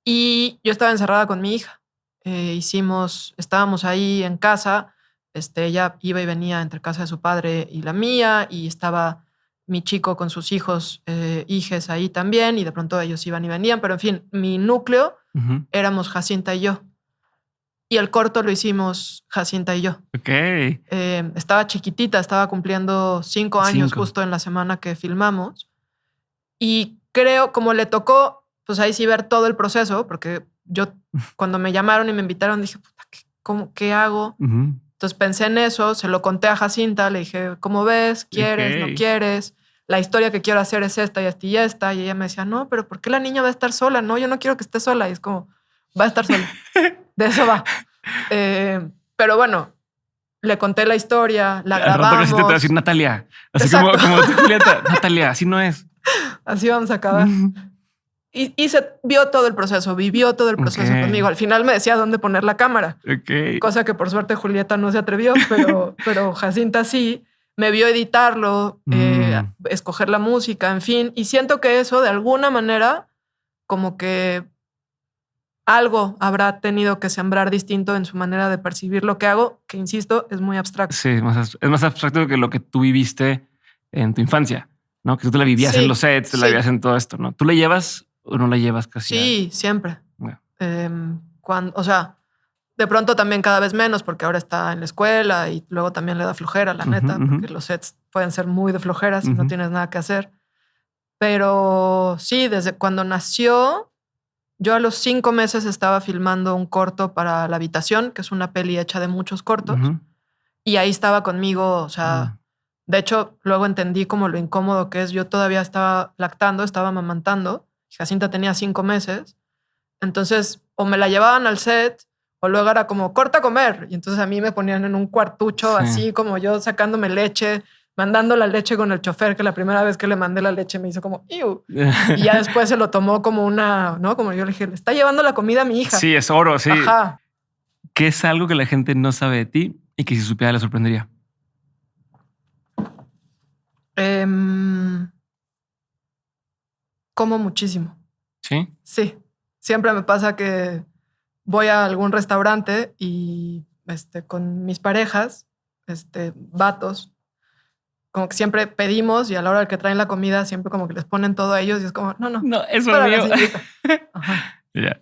y yo estaba encerrada con mi hija. Estábamos ahí en casa. Ella iba y venía entre casa de su padre y la mía, y estaba mi chico con sus hijos, hijes ahí también, y de pronto ellos iban y venían, pero en fin, mi núcleo éramos Jacinta y yo. Y el corto lo hicimos Jacinta y yo. Ok. Estaba chiquitita, estaba cumpliendo 5 años justo en la semana que filmamos. Y creo, como le tocó, pues ahí sí ver todo el proceso, porque yo cuando me llamaron y me invitaron dije, ¿qué hago? Entonces pensé en eso, se lo conté a Jacinta, le dije, ¿cómo ves? ¿Quieres? ¿No quieres? La historia que quiero hacer es esta y esta y esta. Y ella me decía, no, pero ¿por qué la niña va a estar sola? No, yo no quiero que esté sola. Y es como, va a estar sola. De eso va. Pero bueno, le conté la historia, la grabamos. Al rato te va a decir Natalia. Así como Julieta, Natalia, así no es. Así vamos a acabar. Y se vio todo el proceso, vivió todo el proceso conmigo. Al final me decía dónde poner la cámara. Cosa que por suerte Julieta no se atrevió, pero Jacinta sí. Me vio editarlo, escoger la música, en fin. Y siento que eso de alguna manera como que algo habrá tenido que sembrar distinto en su manera de percibir lo que hago, que insisto, es muy abstracto. Sí, es más abstracto que lo que tú viviste en tu infancia, ¿no? Que tú te la vivías en los sets, te la vivías en todo esto, ¿no? ¿Tú la llevas o no la llevas casi? Sí, siempre. O sea, de pronto también cada vez menos porque ahora está en la escuela y luego también le da flojera, la neta, porque los sets pueden ser muy de flojera si no tienes nada que hacer. Pero sí, desde cuando nació, yo a los 5 meses estaba filmando un corto para La Habitación, que es una peli hecha de muchos cortos. Y ahí estaba conmigo, o sea, de hecho, luego entendí como lo incómodo que es. Yo todavía estaba lactando, estaba amamantando. Jacinta tenía 5 meses. Entonces, o me la llevaban al set, o luego era como, corta a comer. Y entonces a mí me ponían en un cuartucho, así como yo sacándome leche, mandando la leche con el chofer, que la primera vez que le mandé la leche me hizo como, ¡iu! Y ya después se lo tomó como una, ¿no? Como yo le dije, le está llevando la comida a mi hija. Sí, es oro, sí. Ajá. ¿Qué es algo que la gente no sabe de ti y que si supiera le sorprendería? Como muchísimo. ¿Sí? Sí. Siempre me pasa que voy a algún restaurante y con mis parejas, vatos, como que siempre pedimos y a la hora que traen la comida siempre como que les ponen todo a ellos y es como, no, eso es mío. Ya.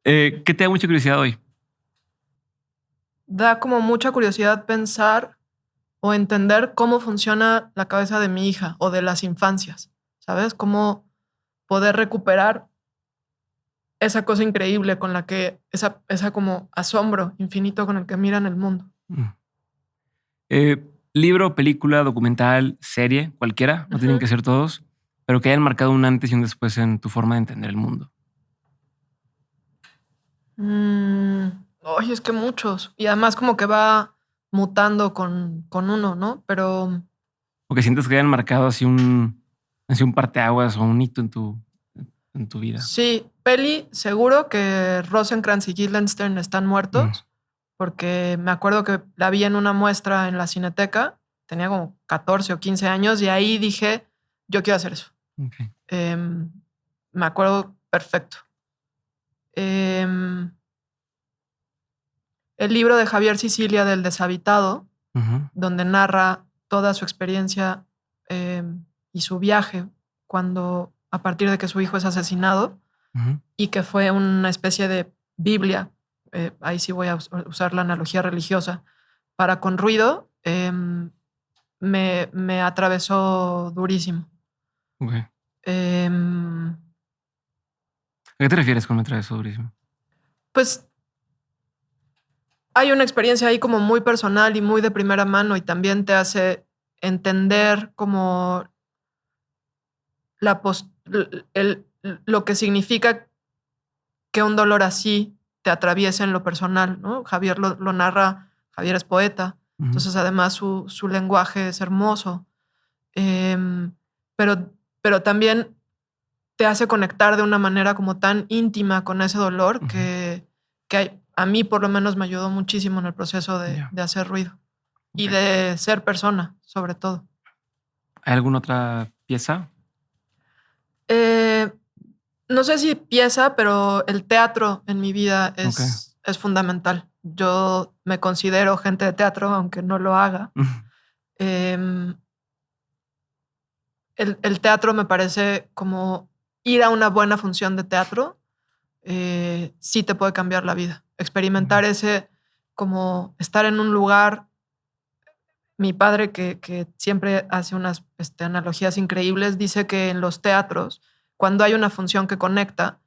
¿Qué te da mucha curiosidad hoy? Da como mucha curiosidad pensar o entender cómo funciona la cabeza de mi hija o de las infancias, ¿sabes? Cómo poder recuperar esa cosa increíble con la que, esa como asombro infinito con el que miran el mundo. Libro, película, documental, serie, cualquiera, no tienen que ser todos, pero que hayan marcado un antes y un después en tu forma de entender el mundo. Oye, es que muchos. Y además como que va mutando con uno, ¿no? Pero... O que sientes que hayan marcado así un parteaguas o un hito en tu vida. Sí, peli, seguro que Rosencrantz y Guildenstern están muertos, porque me acuerdo que la vi en una muestra en la Cineteca, tenía como 14 o 15 años y ahí dije, yo quiero hacer eso. Okay. Me acuerdo perfecto. El libro de Javier Sicilia del Deshabitado, donde narra toda su experiencia y su viaje cuando, a partir de que su hijo es asesinado, y que fue una especie de Biblia, ahí sí voy a usar la analogía religiosa, para con ruido, me atravesó durísimo. Okay. ¿A qué te refieres con me atravesó durísimo? Pues hay una experiencia ahí como muy personal y muy de primera mano y también te hace entender como lo que significa que un dolor así te atraviese en lo personal, ¿no? Javier lo narra, Javier es poeta, entonces además su lenguaje es hermoso, pero también te hace conectar de una manera como tan íntima con ese dolor que a mí por lo menos me ayudó muchísimo en el proceso de hacer ruido y de ser persona, sobre todo. ¿Hay alguna otra pieza? No sé si pieza, pero el teatro en mi vida es fundamental. Yo me considero gente de teatro, aunque no lo haga. El teatro me parece como ir a una buena función de teatro, sí te puede cambiar la vida. Experimentar ese, como estar en un lugar. Mi padre, que siempre hace unas analogías increíbles, dice que en los teatros, cuando hay una función que conecta,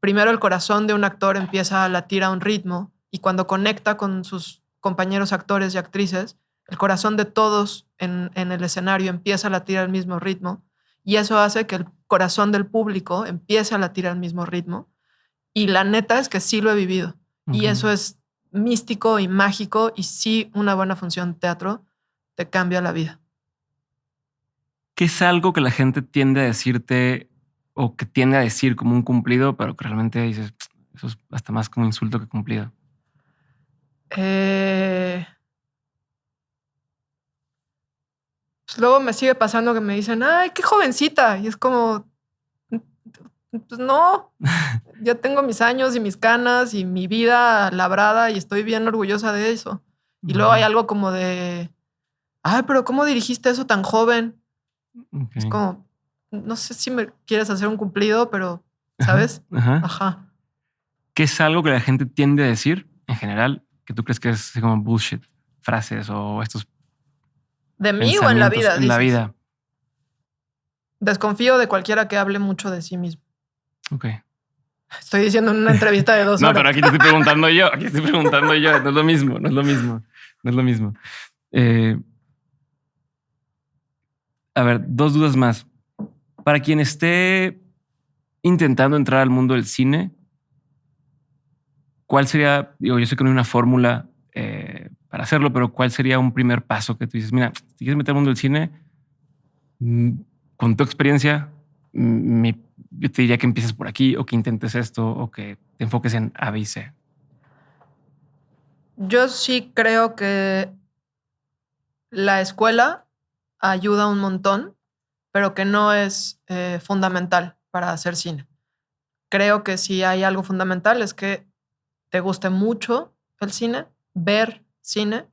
primero el corazón de un actor empieza a latir a un ritmo y cuando conecta con sus compañeros actores y actrices, el corazón de todos en el escenario empieza a latir al mismo ritmo y eso hace que el corazón del público empiece a latir al mismo ritmo. Y la neta es que sí lo he vivido. Y eso es místico y mágico y sí una buena función de teatro te cambia la vida. ¿Qué es algo que la gente tiende a decirte o que tiende a decir como un cumplido, pero que realmente dices, eso es hasta más como insulto que cumplido? Pues luego me sigue pasando que me dicen, ay, qué jovencita. Y es como, pues no, yo tengo mis años y mis canas y mi vida labrada y estoy bien orgullosa de eso. Y luego hay algo como de ay, pero ¿cómo dirigiste eso tan joven? Okay. Es como, no sé si me quieres hacer un cumplido, pero, ¿sabes? Ajá. ¿Qué es algo que la gente tiende a decir en general que tú crees que es como bullshit? Frases o estos ¿De mí o en la vida? En la vida. Desconfío de cualquiera que hable mucho de sí mismo. Ok. Estoy diciendo en una entrevista de 2 horas. No, pero aquí te estoy preguntando yo. No es lo mismo. A ver, 2 dudas más. Para quien esté intentando entrar al mundo del cine, ¿cuál sería? Digo, yo sé que no hay una fórmula para hacerlo, pero ¿cuál sería un primer paso que tú dices? Mira, si quieres meter al mundo del cine, con tu experiencia, yo te diría que empieces por aquí o que intentes esto o que te enfoques en A, B y C. Yo sí creo que la escuela ayuda un montón, pero que no es fundamental para hacer cine. Creo que si hay algo fundamental es que te guste mucho el cine, ver cine,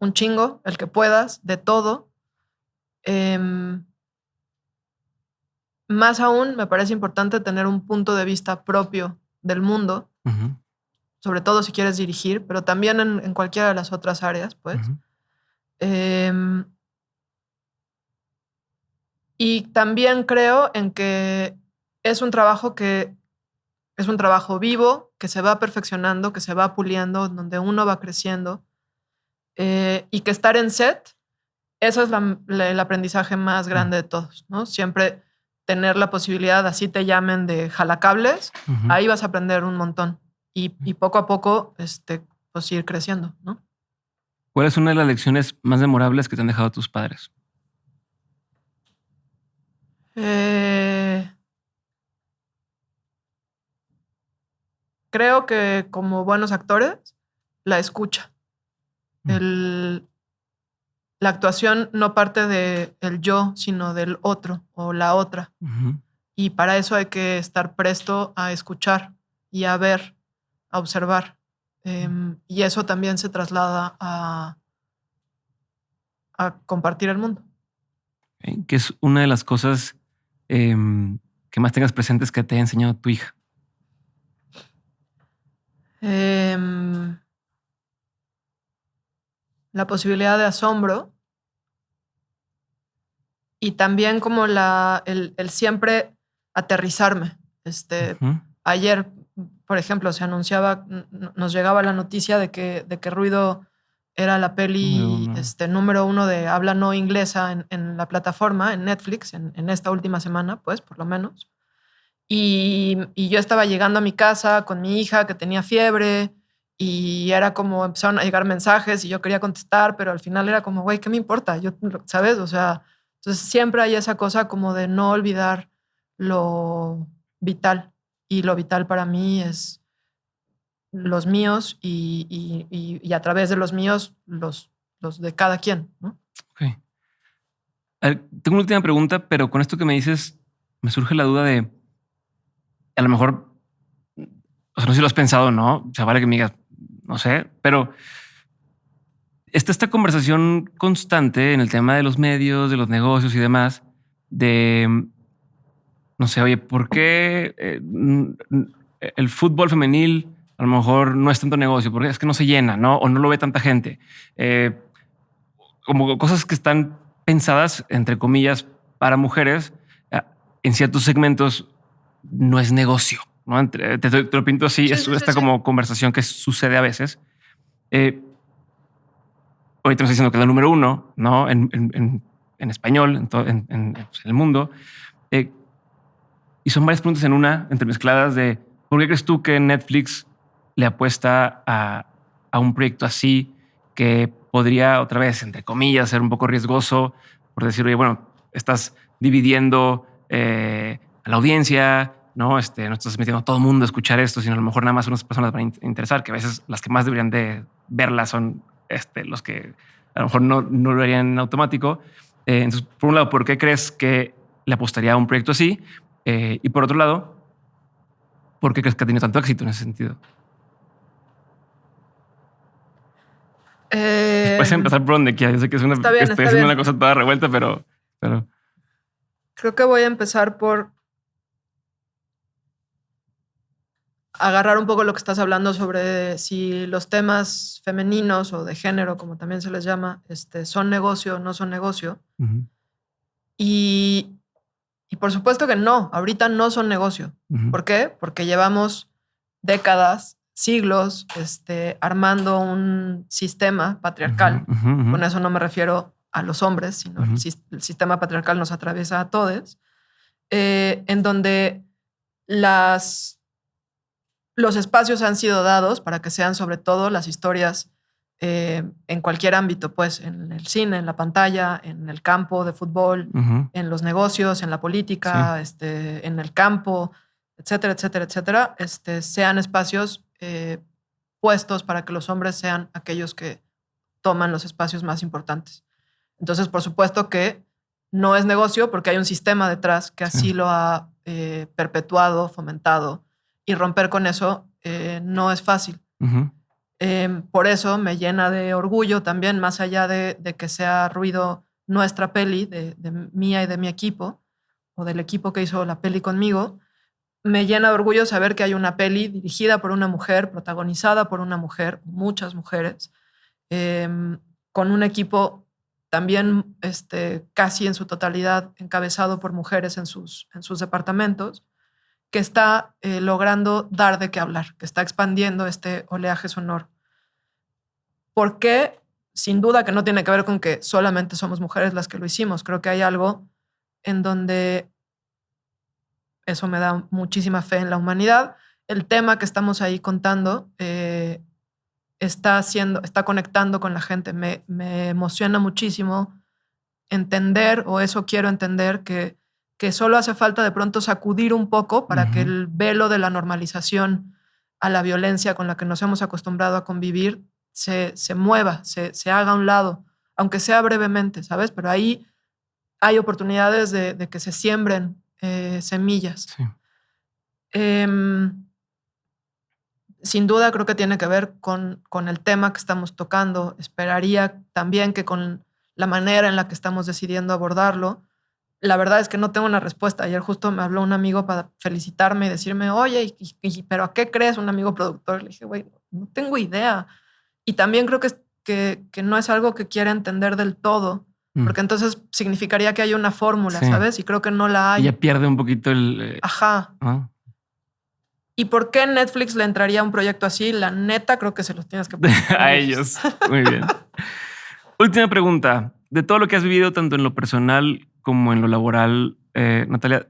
un chingo, el que puedas, de todo. Más aún, me parece importante tener un punto de vista propio del mundo, sobre todo si quieres dirigir, pero también en cualquiera de las otras áreas, pues. Y también creo en que es un trabajo vivo, que se va perfeccionando, que se va puliendo, donde uno va creciendo, y que estar en set, eso es el aprendizaje más grande de todos, ¿no? Siempre tener la posibilidad, así te llamen, de jalacables, ahí vas a aprender un montón y poco a poco pues ir creciendo, ¿no? ¿Cuál es una de las lecciones más memorables que te han dejado tus padres? Creo que como buenos actores, la escucha. La actuación no parte del yo, sino del otro o la otra. Y para eso hay que estar presto a escuchar y a ver, a observar. Y eso también se traslada a compartir el mundo. ¿Qué es una de las cosas que más tengas presentes que te haya enseñado tu hija? La posibilidad de asombro y también como el siempre aterrizarme. Ayer, por ejemplo, se anunciaba, nos llegaba la noticia de que Ruido era la peli número 1 de habla no inglesa en la plataforma, en Netflix, en esta última semana, pues, por lo menos. Y yo estaba llegando a mi casa con mi hija que tenía fiebre y era como empezaron a llegar mensajes y yo quería contestar, pero al final era como, güey, ¿qué me importa? Yo, ¿sabes? O sea, entonces siempre hay esa cosa como de no olvidar lo vital. Y lo vital para mí es los míos y a través de los míos, los de cada quien, ¿no? Ok. Tengo una última pregunta, pero con esto que me dices, me surge la duda de, a lo mejor, o sea, no sé si lo has pensado, ¿no? O sea, vale que me digas, no sé, pero esta conversación constante en el tema de los medios, de los negocios y demás, de, no sé, oye, ¿por qué el fútbol femenil a lo mejor no es tanto negocio? Porque es que no se llena, ¿no? O no lo ve tanta gente. Como cosas que están pensadas, entre comillas, para mujeres, en ciertos segmentos no es negocio, ¿no? Te lo pinto así, sí, esta como conversación que sucede a veces. Ahorita me estoy diciendo que es la número 1, ¿no? En español, en el mundo. Y son varias preguntas en una, entremezcladas de ¿por qué crees tú que Netflix le apuesta a un proyecto así que podría, otra vez, entre comillas, ser un poco riesgoso por decir, oye, bueno, estás dividiendo a la audiencia, no estás metiendo a todo el mundo a escuchar esto, sino a lo mejor nada más unas personas van a interesar, que a veces las que más deberían de verla son los que a lo mejor no lo harían en automático. Entonces, por un lado, ¿por qué crees que le apostaría a un proyecto así? Y por otro lado, ¿por qué crees que ha tenido tanto éxito en ese sentido? Puedes empezar por donde quieras. Yo sé que estoy haciendo una cosa toda revuelta, pero... Creo que voy a empezar por agarrar un poco lo que estás hablando sobre si los temas femeninos o de género, como también se les llama, son negocio o no son negocio. Uh-huh. Y por supuesto que no, ahorita no son negocio. Uh-huh. ¿Por qué? Porque llevamos décadas, siglos, armando un sistema patriarcal. Uh-huh. Uh-huh. Con eso no me refiero a los hombres, sino uh-huh. el sistema patriarcal nos atraviesa a todos, en donde los espacios han sido dados para que sean sobre todo las historias en cualquier ámbito, pues en el cine, en la pantalla, en el campo de fútbol, uh-huh. en los negocios, en la política, sí. En el campo, etcétera, etcétera, etcétera, sean espacios puestos para que los hombres sean aquellos que toman los espacios más importantes. Entonces, por supuesto que no es negocio porque hay un sistema detrás que así sí. lo ha perpetuado, fomentado, y romper con eso no es fácil. Uh-huh. Por eso me llena de orgullo también, más allá de que sea ruido nuestra peli, de mía y de mi equipo, o del equipo que hizo la peli conmigo, me llena de orgullo saber que hay una peli dirigida por una mujer, protagonizada por una mujer, muchas mujeres, con un equipo también casi en su totalidad encabezado por mujeres en sus departamentos, que está logrando dar de qué hablar, que está expandiendo este oleaje sonoro. ¿Por qué? Sin duda que no tiene que ver con que solamente somos mujeres las que lo hicimos. Creo que hay algo en donde eso me da muchísima fe en la humanidad. El tema que estamos ahí contando está conectando con la gente. Me emociona muchísimo entender, o eso quiero entender, que solo hace falta de pronto sacudir un poco para uh-huh. que el velo de la normalización a la violencia con la que nos hemos acostumbrado a convivir se mueva, se haga a un lado, aunque sea brevemente, ¿sabes? Pero ahí hay oportunidades de que se siembren semillas. Sí. Sin duda creo que tiene que ver con el tema que estamos tocando. Esperaría también que con la manera en la que estamos decidiendo abordarlo. La verdad es que no tengo una respuesta. Ayer justo me habló un amigo para felicitarme y decirme, oye, ¿pero a qué crees? Un amigo productor. Le dije, güey, no tengo idea. Y también creo que no es algo que quiera entender del todo, porque entonces significaría que hay una fórmula, sí. ¿sabes? Y creo que no la hay. Y ya pierde un poquito el... Ajá. ¿Y por qué Netflix le entraría a un proyecto así? La neta creo que se los tienes que poner a ellos. Muy bien. Última pregunta. De todo lo que has vivido, tanto en lo personal como en lo laboral, Natalia,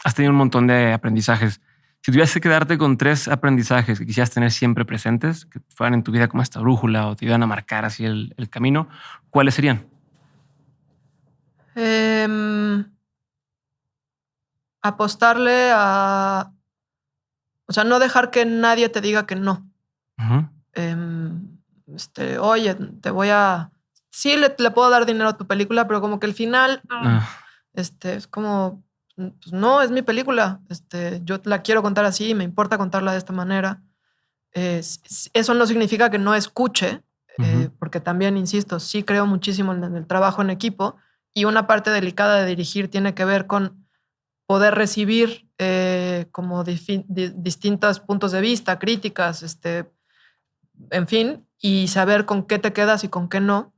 has tenido un montón de aprendizajes. Si tuvieras que quedarte con 3 aprendizajes que quisieras tener siempre presentes, que fueran en tu vida como esta brújula o te iban a marcar así el camino, ¿cuáles serían? Apostarle a... O sea, no dejar que nadie te diga que no. Uh-huh. Oye, te voy a... Sí, le puedo dar dinero a tu película, pero como que el final... es como... Pues no, es mi película. Yo la quiero contar así, me importa contarla de esta manera. Eso no significa que no escuche, uh-huh. Porque también, insisto, sí creo muchísimo en el trabajo en equipo, y una parte delicada de dirigir tiene que ver con poder recibir como distintos puntos de vista, críticas, en fin, y saber con qué te quedas y con qué no.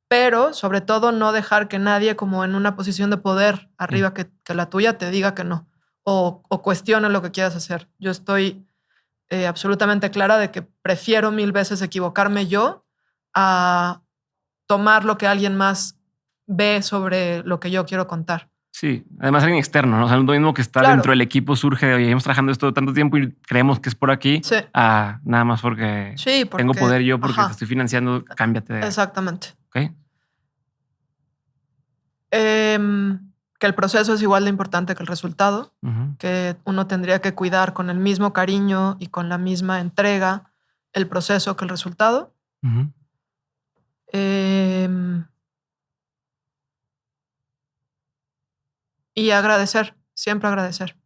Pero, sobre todo, no dejar que nadie como en una posición de poder arriba que la tuya te diga que no o cuestione lo que quieras hacer. Yo estoy absolutamente clara de que prefiero 1000 veces equivocarme yo a tomar lo que alguien más ve sobre lo que yo quiero contar. Sí, además alguien externo, ¿no? O sea, lo mismo que está claro. Dentro del equipo surge de, oye, llevamos trabajando esto tanto tiempo y creemos que es por aquí, sí. Nada más porque tengo poder yo, porque te estoy financiando, cámbiate. Exactamente. ¿Ok? Que el proceso es igual de importante que el resultado, uh-huh. que uno tendría que cuidar con el mismo cariño y con la misma entrega el proceso que el resultado. Uh-huh. Y agradecer, siempre agradecer.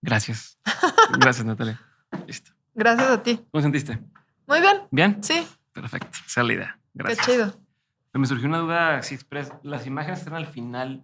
Gracias. Gracias, Natalia. Listo. Gracias a ti. ¿Cómo sentiste? Muy bien. ¿Bien? Sí. Perfecto, esa es la idea. Gracias. Qué chido. Me surgió una duda, si Express, las imágenes están al final